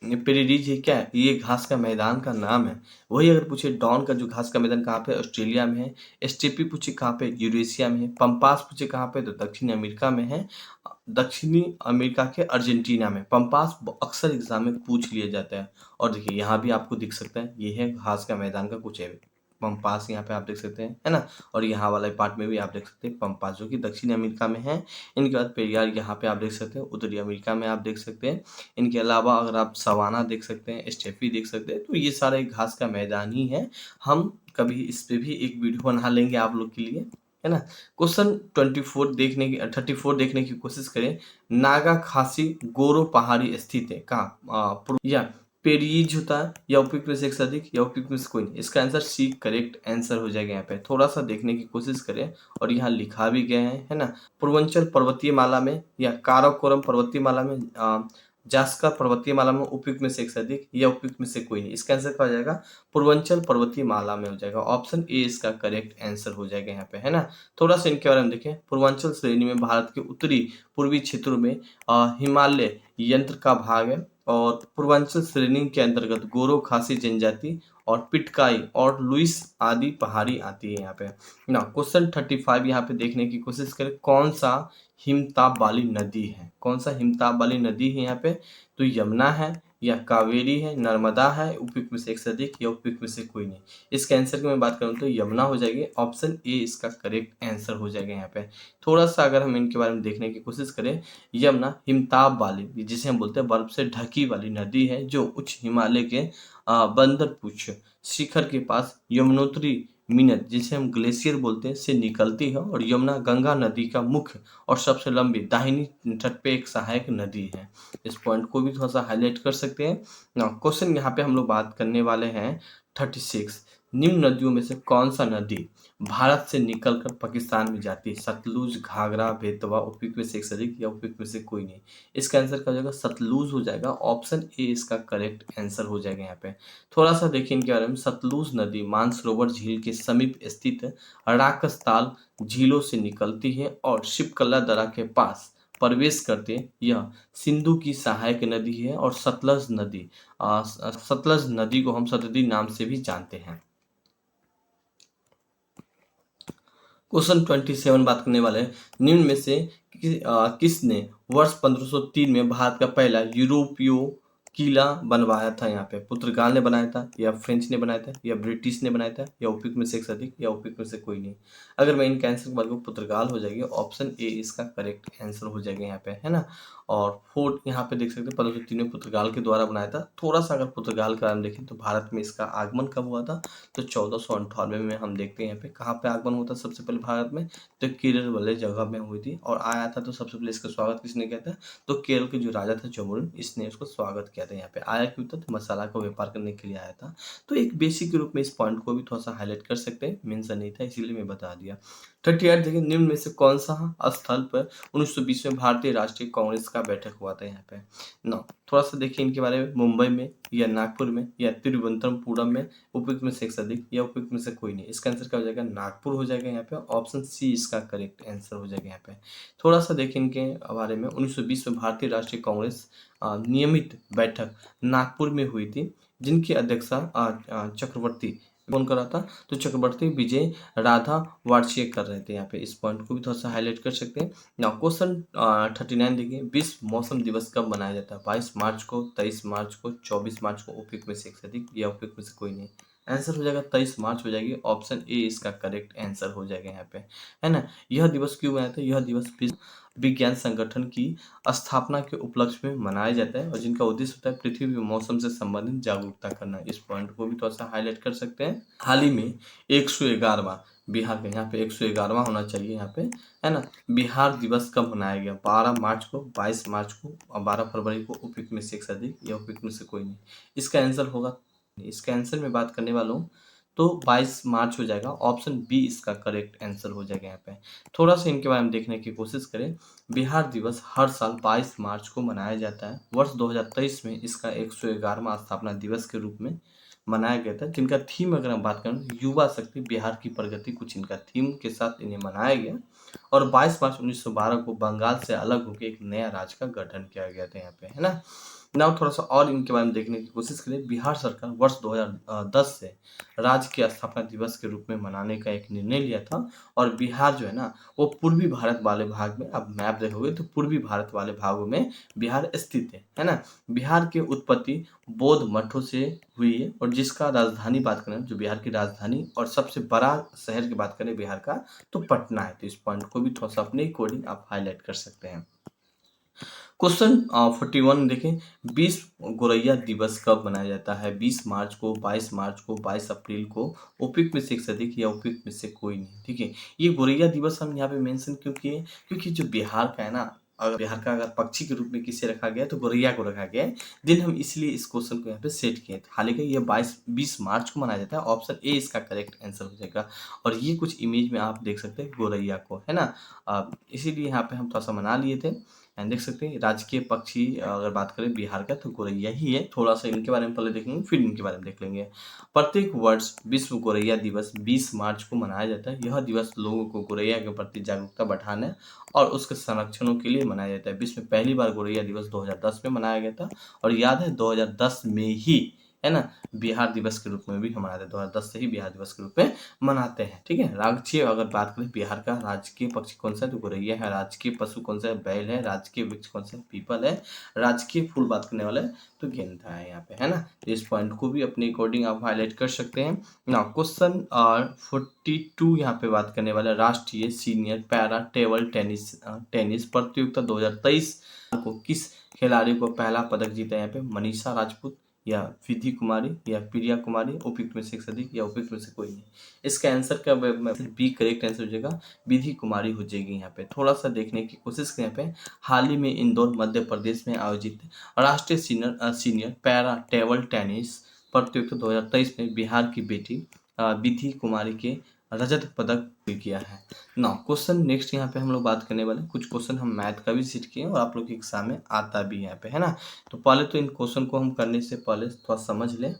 [SPEAKER 1] पेरिरीज है क्या है? ये घास का मैदान का नाम है। वही अगर पूछे डॉन का जो घास का मैदान कहाँ पे? ऑस्ट्रेलिया में है। स्टेपी पूछे कहाँ पे? यूरेशिया में है। पंपास पूछे कहाँ पे? तो दक्षिणी अमेरिका में है, दक्षिणी अमेरिका के अर्जेंटीना में। पंपास अक्सर एग्जाम में पूछ लिया जाता है। और देखिए यहाँ भी आपको दिख सकता है, ये है घास का मैदान का कुछ है पंपास, यहाँ पे आप देख सकते हैं, है ना। और यहाँ वाला पार्ट में भी आप देख सकते हैं पंपास, जो कि दक्षिण अमेरिका में है। इनके बाद पेरियार यहाँ पे आप देख सकते हैं, उत्तरी अमेरिका में आप देख सकते हैं। इनके अलावा अगर आप सवाना देख सकते हैं, स्टेपी देख सकते हैं, तो ये सारा एक घास का मैदान ही है। हम कभी इस पे भी एक वीडियो बना लेंगे आप लोग के लिए, है ना। क्वेश्चन 34 देखने की कोशिश करें। नागा खासी गोरो पहाड़ी स्थित है कहाँ? या पेरिज होता है, या उपयुक्त में से एक से अधिक, या उपयुक्त में से कोई नहीं। इसका आंसर सी करेक्ट आंसर हो जाएगा यहाँ पे। थोड़ा सा देखने की कोशिश करें, और यहाँ लिखा भी गया है ना। पूर्वांचल पर्वतीय माला में, या काराकोरम पर्वतीय माला में, जास्कर पर्वतीय माला में उपयुक्त में से एक से अधिक, या उपयुक्त में से कोई नहीं। इसका आंसर क्या हो जाएगा? पूर्वांचल पर्वतीय माला में हो जाएगा। ऑप्शन ए इसका करेक्ट आंसर हो जाएगा यहाँ पे, है ना। थोड़ा सा इनके बारे में देखें। पूर्वांचल श्रेणी में भारत के उत्तरी पूर्वी क्षेत्रों में हिमालय यंत्र का भाग है, और पूर्वांचल श्रेणी के अंतर्गत गोरो खासी जनजाति और पिटकाई और लुइस आदि पहाड़ी आती है यहाँ पे ना। क्वेश्चन 35 यहाँ पे देखने की कोशिश करें। कौन सा हिमताप वाली नदी है? कौन सा हिमताप वाली नदी है यहाँ पे? तो यमुना है, या कावेरी है, नर्मदा है, उपयुक्त में से एक से अधिक या उपयुक्त में से कोई नहीं। इसका आंसर की मैं बात करूँ तो यमुना हो जाएगी, ऑप्शन ए इसका करेक्ट आंसर हो जाएगा यहाँ पे। थोड़ा सा अगर हम इनके बारे में देखने की कोशिश करें, यमुना हिमताप वाली, जिसे हम बोलते हैं बर्फ से ढकी वाली नदी है, जो उच्च हिमालय के बंदरपुछ शिखर के पास यमुनोत्री मिनट, जिसे हम ग्लेशियर बोलते हैं, से निकलती है और यमुना गंगा नदी का मुख्य और सबसे लंबी दाहिनी तट पे एक सहायक नदी है। इस पॉइंट को भी थोड़ा सा हाईलाइट कर सकते हैं। क्वेश्चन यहाँ पे हम लोग बात करने वाले हैं 36। निम्न नदियों में से कौन सा नदी भारत से निकलकर पाकिस्तान में जाती है? सतलुज, घाघरा, बेतवा, उपयुक्त में से एक से अधिक या उपयुक्त में से कोई नहीं। इसका आंसर क्या हो जाएगा? सतलुज हो जाएगा, ऑप्शन ए इसका करेक्ट आंसर हो जाएगा यहाँ पे। थोड़ा सा देखिए इनके बारे में। सतलुज नदी मानसरोवर झील के समीप स्थित राकसताल झीलों से निकलती है और शिपकला दर्रा के पास प्रवेश करते हैं। यह सिंधु की सहायक नदी है और सतलज नदी को हम सतलज नाम से भी जानते हैं। क्वेश्चन 27 बात करने वाले हैं, निम्न में से किसने वर्ष 1503 में भारत का पहला यूरोपीय किला बनवाया था? यहाँ पे पुर्तगाल ने बनाया था, या फ्रेंच ने बनाया था, या ब्रिटिश ने बनाया था, या उपयुक्त में से एक से अधिक या उपयुक्त में से कोई नहीं। अगर मैं इनके आंसर की बात करूँ, पुर्तगाल हो जाएगी, ऑप्शन ए इसका करेक्ट आंसर हो जाएगा यहाँ पे, है ना। और फोर्ट यहाँ पे देख सकते हैं 1503 में पुर्तगाल के द्वारा बनाया था। थोड़ा सा अगर पुर्तगाल का नाम देखें तो भारत में इसका आगमन कब हुआ था? तो 1498 में हम देखते हैं यहाँ पे कहाँ पे आगमन होता है सबसे पहले भारत में, तो केरल वाले जगह में हुई थी और आया था। तो सबसे पहले इसका स्वागत किसने किया था? तो केरल के जो राजा था जमुन, इसने उसको स्वागत किया था। यहाँ पे आया क्यों था? तो मसाला का व्यापार करने के लिए आया था। तो एक बेसिक के रूप में इस पॉइंट को भी थोड़ा सा हाईलाइट कर सकते हैं, मेंशन नहीं था इसीलिए मैं बता दिया। 38 देखिए, निम्न में से कौन सा स्थल पर 1920 में भारतीय राष्ट्रीय कांग्रेस का बैठक हुआ था? यहाँ पे ना थोड़ा सा देखिए इनके बारे में, मुंबई में या नागपुर में या तिरुवनंतपुरम में, उपयुक्त में से एक से अधिक या उपयुक्त में से कोई नहीं। इसका आंसर क्या हो जाएगा? नागपुर हो जाएगा यहाँ पे, ऑप्शन सी इसका करेक्ट आंसर हो जाएगा यहाँ पे। थोड़ा सा देखिए इनके बारे में, 1920 में भारतीय राष्ट्रीय कांग्रेस नियमित बैठक नागपुर में हुई थी, जिनकी अध्यक्षता चक्रवर्ती कौन कर रहा था? तो चक्रवर्ती विजय राधा वार्षिक कर रहे थे। यहाँ पे इस पॉइंट को भी थोड़ा सा हाईलाइट कर सकते हैं। नाउ क्वेश्चन 39 देखिए, विश्व मौसम दिवस कब मनाया जाता है? 22 मार्च को, 23 मार्च को, 24 मार्च को, उपयुक्त में से एक से अधिक या उपयुक्त में से कोई नहीं। आंसर हो जाएगा 23 मार्च हो जाएगी, ऑप्शन ए इसका करेक्ट आंसर हो जाएगा यहाँ पे, है ना। यह दिवस क्यों मनाया था? यह दिवस विश्व विज्ञान संगठन की स्थापना के उपलक्ष्य में मनाया जाता है और जिनका उद्देश्य होता है पृथ्वी के मौसम से संबंधित जागरूकता करना। इस पॉइंट को भी थोड़ा सा हाईलाइट कर सकते हैं। हाल ही में 111वां बिहार का, यहाँ पे 111वां होना चाहिए यहाँ पे, है ना, बिहार दिवस कब मनाया गया? 12 मार्च को, 22 मार्च को और 12 फरवरी को, उपयुक्त में से एक से अधिक या उपयुक्त में से कोई नहीं। इसका आंसर होगा, इसका आंसर में बात करने वाला हूँ तो 22 मार्च हो जाएगा, ऑप्शन बी इसका करेक्ट आंसर हो जाएगा यहाँ पे। थोड़ा सा इनके बारे में देखने की कोशिश करें। बिहार दिवस हर साल 22 मार्च को मनाया जाता है। वर्ष 2023 में इसका 111वां स्थापना दिवस के रूप में मनाया गया था, जिनका थीम अगर हम बात करें, युवा शक्ति बिहार की प्रगति, कुछ इनका थीम के साथ इन्हें मनाया गया। और 22 मार्च 1912 को बंगाल से अलग होकर एक नया राज्य का गठन किया गया था यहाँ पे, है ना। नाउ थोड़ा सा और इनके बारे में देखने की कोशिश करें। बिहार सरकार वर्ष 2010 से राज्य के स्थापना दिवस के रूप में मनाने का एक निर्णय लिया था और बिहार जो है ना, वो पूर्वी भारत वाले भाग में, अब मैप देखोगे तो पूर्वी भारत वाले भागों में बिहार स्थित है ना। बिहार की उत्पत्ति बौद्ध मठों से हुई है और जिसका राजधानी बात करें, जो बिहार की राजधानी और सबसे बड़ा शहर की बात करें बिहार का, तो पटना है। तो इस पॉइंट को भी थोड़ा सा अपने अकॉर्डिंग आप हाईलाइट कर सकते हैं। क्वेश्चन 41 देखें, विश्व गोरैया दिवस कब मनाया जाता है? 20 मार्च को, 22 मार्च को, 22 अप्रैल को, उपयुक्त में से एक से अधिक या उपयुक्त में से कोई नहीं। ठीक है, ये गोरैया दिवस हम यहाँ पे मेंशन क्यों किए? क्योंकि जो बिहार का है ना, अगर बिहार का अगर पक्षी के रूप में किसे रखा गया तो गोरैया को रखा गया है। दिन हम इसलिए इस क्वेश्चन को यहाँ पे सेट किए। हालांकि ये 20 मार्च को मनाया जाता है, ऑप्शन ए इसका करेक्ट आंसर हो जाएगा। और ये कुछ इमेज में आप देख सकते हैं गोरैया को, है ना। इसीलिए यहाँ पे हम थोड़ा सा मना लिए थे। एंड देख सकते हैं राजकीय पक्षी अगर बात करें बिहार का तो गोरैया ही है। थोड़ा सा इनके बारे में पहले देखेंगे, फिर इनके बारे में देख लेंगे। प्रत्येक वर्ष विश्व गोरैया दिवस 20 मार्च को मनाया जाता है। यह दिवस लोगों को गोरैया के प्रति जागरूकता बढ़ाने और उसके संरक्षणों के लिए मनाया जाता है। विश्व में पहली बार गोरैया दिवस 2010 में मनाया गया था और याद है 2010 में ही है ना, बिहार दिवस के रूप में भी हम मनाते हैं। 2010 से ही बिहार दिवस के रूप में मनाते हैं। ठीक है, राज्य अगर बात करें बिहार का, राजकीय पक्षी कौन सा है तो गौरैया है, राजकीय पशु कौन सा है बैल है, राजकीय वृक्ष कौन सा है पीपल है, राजकीय फूल बात करने वाला है तो गेंदा है यहाँ पे, है ना। इस पॉइंट को भी अपने अकॉर्डिंग आप हाईलाइट कर सकते हैं ना। क्वेश्चन 42 यहाँ पे बात करने वाला है, राष्ट्रीय सीनियर पैरा टेबल टेनिस प्रतियोगिता 2023 को किस खिलाड़ी को पहला पदक जीता है यहाँ पे, मनीषा राजपूत या विधि कुमारी या प्रिया कुमारी, उपयुक्त में से एक से अधिक या उपयुक्त में से कोई नहीं। इसका आंसर क्या बी करेक्ट आंसर हो जाएगा, विधि कुमारी हो जाएगी। यहाँ पे थोड़ा सा देखने की कोशिश करें। यहाँ पे हाल ही में इंदौर मध्य प्रदेश में आयोजित राष्ट्रीय सीनियर पैरा टेबल टेनिस प्रतियोगिता 2023 में बिहार की बेटी विधि कुमारी के रजत पदक किया है ना। क्वेश्चन नेक्स्ट यहाँ पे हम लोग बात करने वाले हैं, कुछ क्वेश्चन हम मैथ का भी सीख किए और आप लोग के एग्जाम में आता भी यहाँ पे, है ना। तो पहले तो इन क्वेश्चन को हम करने से पहले थोड़ा समझ लें।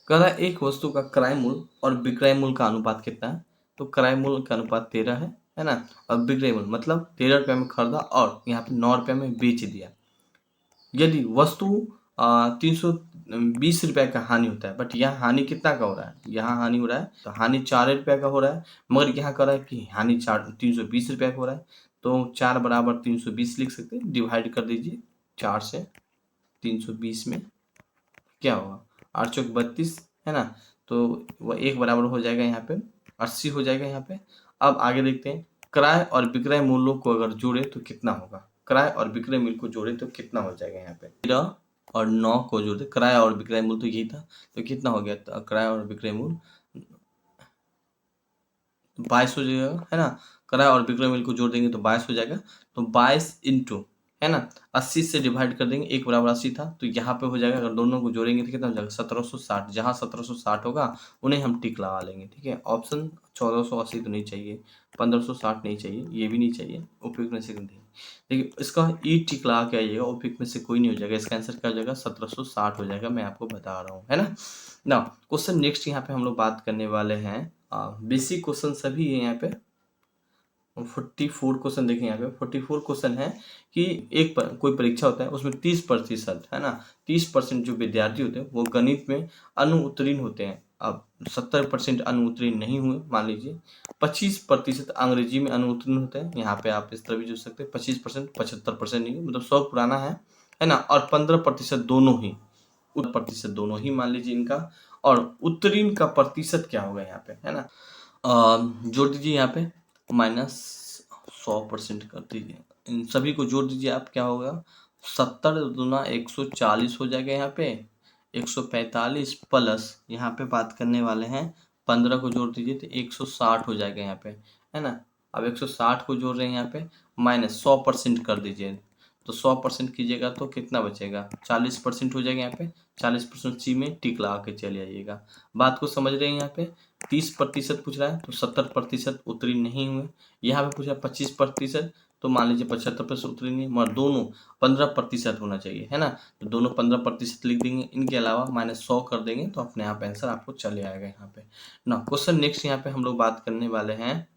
[SPEAKER 1] कह रहा है एक वस्तु का क्रय मूल्य और विक्रय मूल्य का अनुपात कितना है, तो क्रय मूल्य का अनुपात 13 है ना, और विक्रय मूल्य मतलब 13 रुपये में खरीदा और यहाँ पे 9 रुपये में बेच दिया। यदि वस्तु 320 रुपये का हानि होता है, बट यहाँ हानि कितना का हो रहा है, यहाँ हानि हो रहा है तो हानि 4 रुपये का हो रहा है, मगर यहाँ कह रहा है कि हानि 320 रुपये का हो रहा है। तो 4 बराबर 320 लिख सकते हैं, डिवाइड कर दीजिए 4 से 320 में, क्या होगा 8 चौक 32, है ना। तो वह 1 बराबर हो जाएगा यहाँ पे 80 हो जाएगा यहाँ पे। अब आगे देखते हैं, क्रय और विक्रय मूल्यों को अगर जोड़े तो कितना होगा, क्रय और विक्रय मूल्य को जोड़े तो कितना हो जाएगा यहाँ पे, 13 और 9 को जोड़े, क्रय और विक्रय मूल्य तो यही था, तो कितना हो गया, तो क्रय और विक्रय मूल्य 22 हो जाएगा, है ना। क्रय और विक्रय मूल्य को जोड़ देंगे तो 22 हो जाएगा। तो 22 इंटू, है ना, 80 से डिवाइड कर देंगे, 1 बराबर 80 था, तो यहाँ पे हो जाएगा, अगर दोनों को जोड़ेंगे तो कितना हो जाएगा 1760। जहाँ 1760 होगा उन्हें हम टिक लगा लेंगे। ठीक है, ऑप्शन 1480 तो नहीं चाहिए, 1560 नहीं चाहिए, ये भी नहीं चाहिए, उपयुक्त में से नहीं। देखिए इसका ई टिक लगा के आइएगा, उपयुक्त में से कोई नहीं हो जाएगा, इसका आंसर क्या हो जाएगा 1760 हो जाएगा, मैं आपको बता रहा हूँ, है ना। ना क्वेश्चन नेक्स्ट यहाँ पे हम लोग बात करने वाले हैं, बेसिक क्वेश्चन सभी है यहाँ पे। 44 क्वेश्चन देखें यहाँ पे, 44 क्वेश्चन है कि कोई परीक्षा होता है उसमें 30%, है ना, 30% जो विद्यार्थी होते हैं वो गणित में अनुत्तीर्ण होते हैं। अब 70% अनुत्तीर्ण नहीं हुए मान लीजिए, 25% अंग्रेजी में अनुत्तीर्ण होते हैं। यहाँ पे आप इस तरह भी जोड़ सकते हैं, 25%, 75% नहीं, मतलब 100 पुराना है ना, और 15% दोनों ही, प्रतिशत दोनों ही मान लीजिए इनका। और उत्तीर्ण का प्रतिशत क्या होगा यहाँ पे, है ना, जोड़ दीजिए यहाँ पे -100% कर दीजिए, इन सभी को जोड़ दीजिए आप, क्या होगा 70 दूना 140 हो जाएगा यहाँ पे, 145 प्लस यहाँ पे बात करने वाले हैं 15 को जोड़ दीजिए तो 160 हो जाएगा यहाँ पे, है ना। अब 160 को जोड़ रहे हैं यहाँ पे, -100% कर दीजिए, तो 100% कीजिएगा तो कितना बचेगा 40% हो जाएगा यहाँ पे, 40% सी में टिक लगा के चले आइएगा। बात को समझ रहे हैं यहाँ पे, 30% पूछ रहा है तो 70% उत्तीर्ण नहीं हुए, यहाँ पे पूछ रहा है 25%, तो मान लीजिए 75% उत्तीर्ण नहीं, मगर दोनों 15% होना चाहिए, है ना, तो दोनों 15% लिख देंगे, इनके अलावा -100 कर देंगे तो अपने आप आंसर आपको चले आएगा यहाँ पे ना। क्वेश्चन नेक्स्ट यहाँ पे हम लोग बात करने वाले हैं,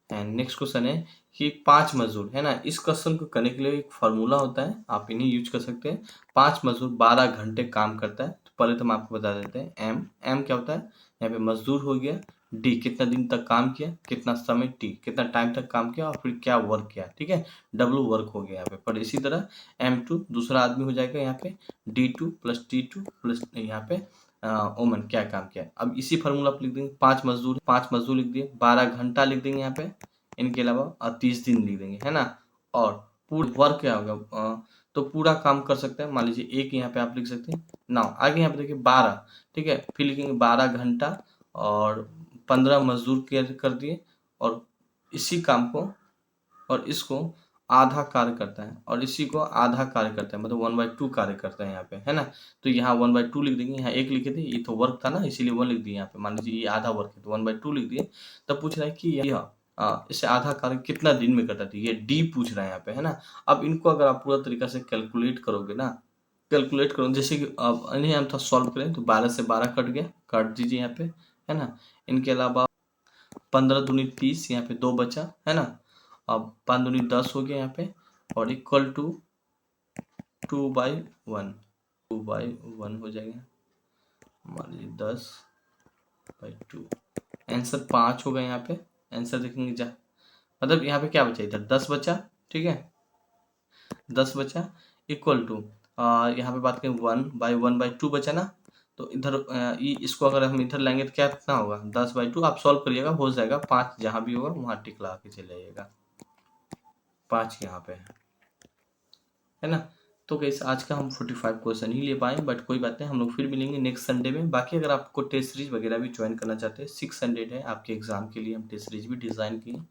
[SPEAKER 1] एंड नेक्स्ट क्वेश्चन है कि 5 मजदूर, है ना, इस क्वेश्चन को करने के लिए एक फार्मूला होता है, आप इन्हें यूज कर सकते हैं। 5 मजदूर 12 घंटे काम करता है, तो पहले तो हम आपको बता देते हैं, एम क्या होता है, यहाँ पे मजदूर हो गया, डी कितना दिन तक काम किया, कितना समय, टी कितना टाइम तक काम किया, और फिर क्या वर्क किया, ठीक है, डब्ल्यू वर्क हो गया यहाँ पे। पर इसी तरह M2 दूसरा आदमी हो जाएगा यहाँ पे, D2 प्लस T2 प्लस यहाँ पे ओमन क्या काम किया। अब इसी फार्मूला पर लिख देंगे, 5 मजदूर लिख दिए, 12 घंटा लिख देंगे यहाँ पे, इनके अलावा 30 दिन लिख देंगे, है ना। और पूरा वर्क क्या होगा, तो पूरा काम कर सकते हैं, मान लीजिए एक यहाँ पे आप लिख सकते हैं ना। आगे यहाँ पे देखिए 12, ठीक है, फिर लिखेंगे 12 घंटा और 15 मजदूर कर दिए, और इसी काम को और इसको आधा कार्य करता है, और इसी को आधा कार्य करता है, मतलब 1/2 कार्य करता है यहाँ पे, है ना। तो यहाँ 1/2 लिख देंगे, यहाँ 1 लिखे थे, ये तो वर्क था ना, इसीलिए 1 लिख दिए यहाँ पे, मान लीजिए ये आधा वर्क है तो 1/2 लिख दिए। तब पूछ रहा है कि यह इसे आधा कार्य कितना दिन में करता था, ये डी पूछ रहा है यहाँ पे, है ना। अब इनको अगर आप पूरा तरीका से कैलकुलेट करोगे ना, कैलकुलेट करो, जैसे कि अब इन्हें हम था सॉल्व करें तो 12 से 12 कट गया, काट दीजिए यहाँ पे, है ना। इनके अलावा 15 दूनी 30, यहाँ पे 2 बचा, है ना। अब 5 दूनी 10 हो गया यहाँ पे, और इक्वल टू 2/1, 2/1 हो जाएगा, मान लीजिए 10/2। आंसर 5 होगा यहाँ पे। आंसर देखेंगे जा, मतलब यहाँ पे क्या बचा, इधर 10 बचा, ठीक है, 10 बचा, इक्वल टू यहाँ पे बात करें 1/1/2 बचा ना, तो इधर इसको अगर हम इधर लाएंगे तो क्या कितना होगा, 10/2। आप सॉल्व करिएगा, हो जाएगा, 5 जहाँ भी होगा वहाँ टिक लगा के चले जाइएगा, 5 यहाँ पे है ना। तो कैसे आज का हम 45 क्वेश्चन ही ले पाए, बट कोई बात नहीं, हम लोग फिर मिलेंगे नेक्स्ट संडे में। बाकी अगर आपको टेस्ट सीरीज वगैरह भी ज्वाइन करना चाहते हैं, 600 है आपके एग्जाम के लिए, हम टेस्ट सीरीज भी डिज़ाइन किए।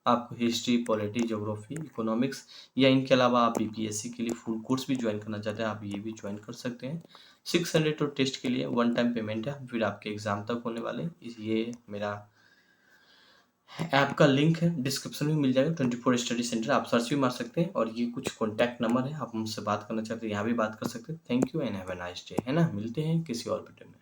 [SPEAKER 1] आपको हिस्ट्री, पॉलिटी, ज्योग्राफी, इकोनॉमिक्स या इनके अलावा आप बीपीएससी के लिए फुल कोर्स भी ज्वाइन करना चाहते हैं, आप ये भी ज्वाइन कर सकते हैं। 600 तो टेस्ट के लिए 1 टाइम पेमेंट है, फिर आपके एग्जाम तक होने वाले। ये मेरा ऐप का लिंक है, डिस्क्रिप्शन में मिल जाएगा, 24 स्टडी सेंटर, आप सर्च भी मार सकते हैं। और ये कुछ कॉन्टैक्ट नंबर है, आप मुझसे बात करना चाहते हैं यहाँ भी बात कर सकते हैं। Thank you and have a nice day, है ना। मिलते हैं किसी और वीडियो में।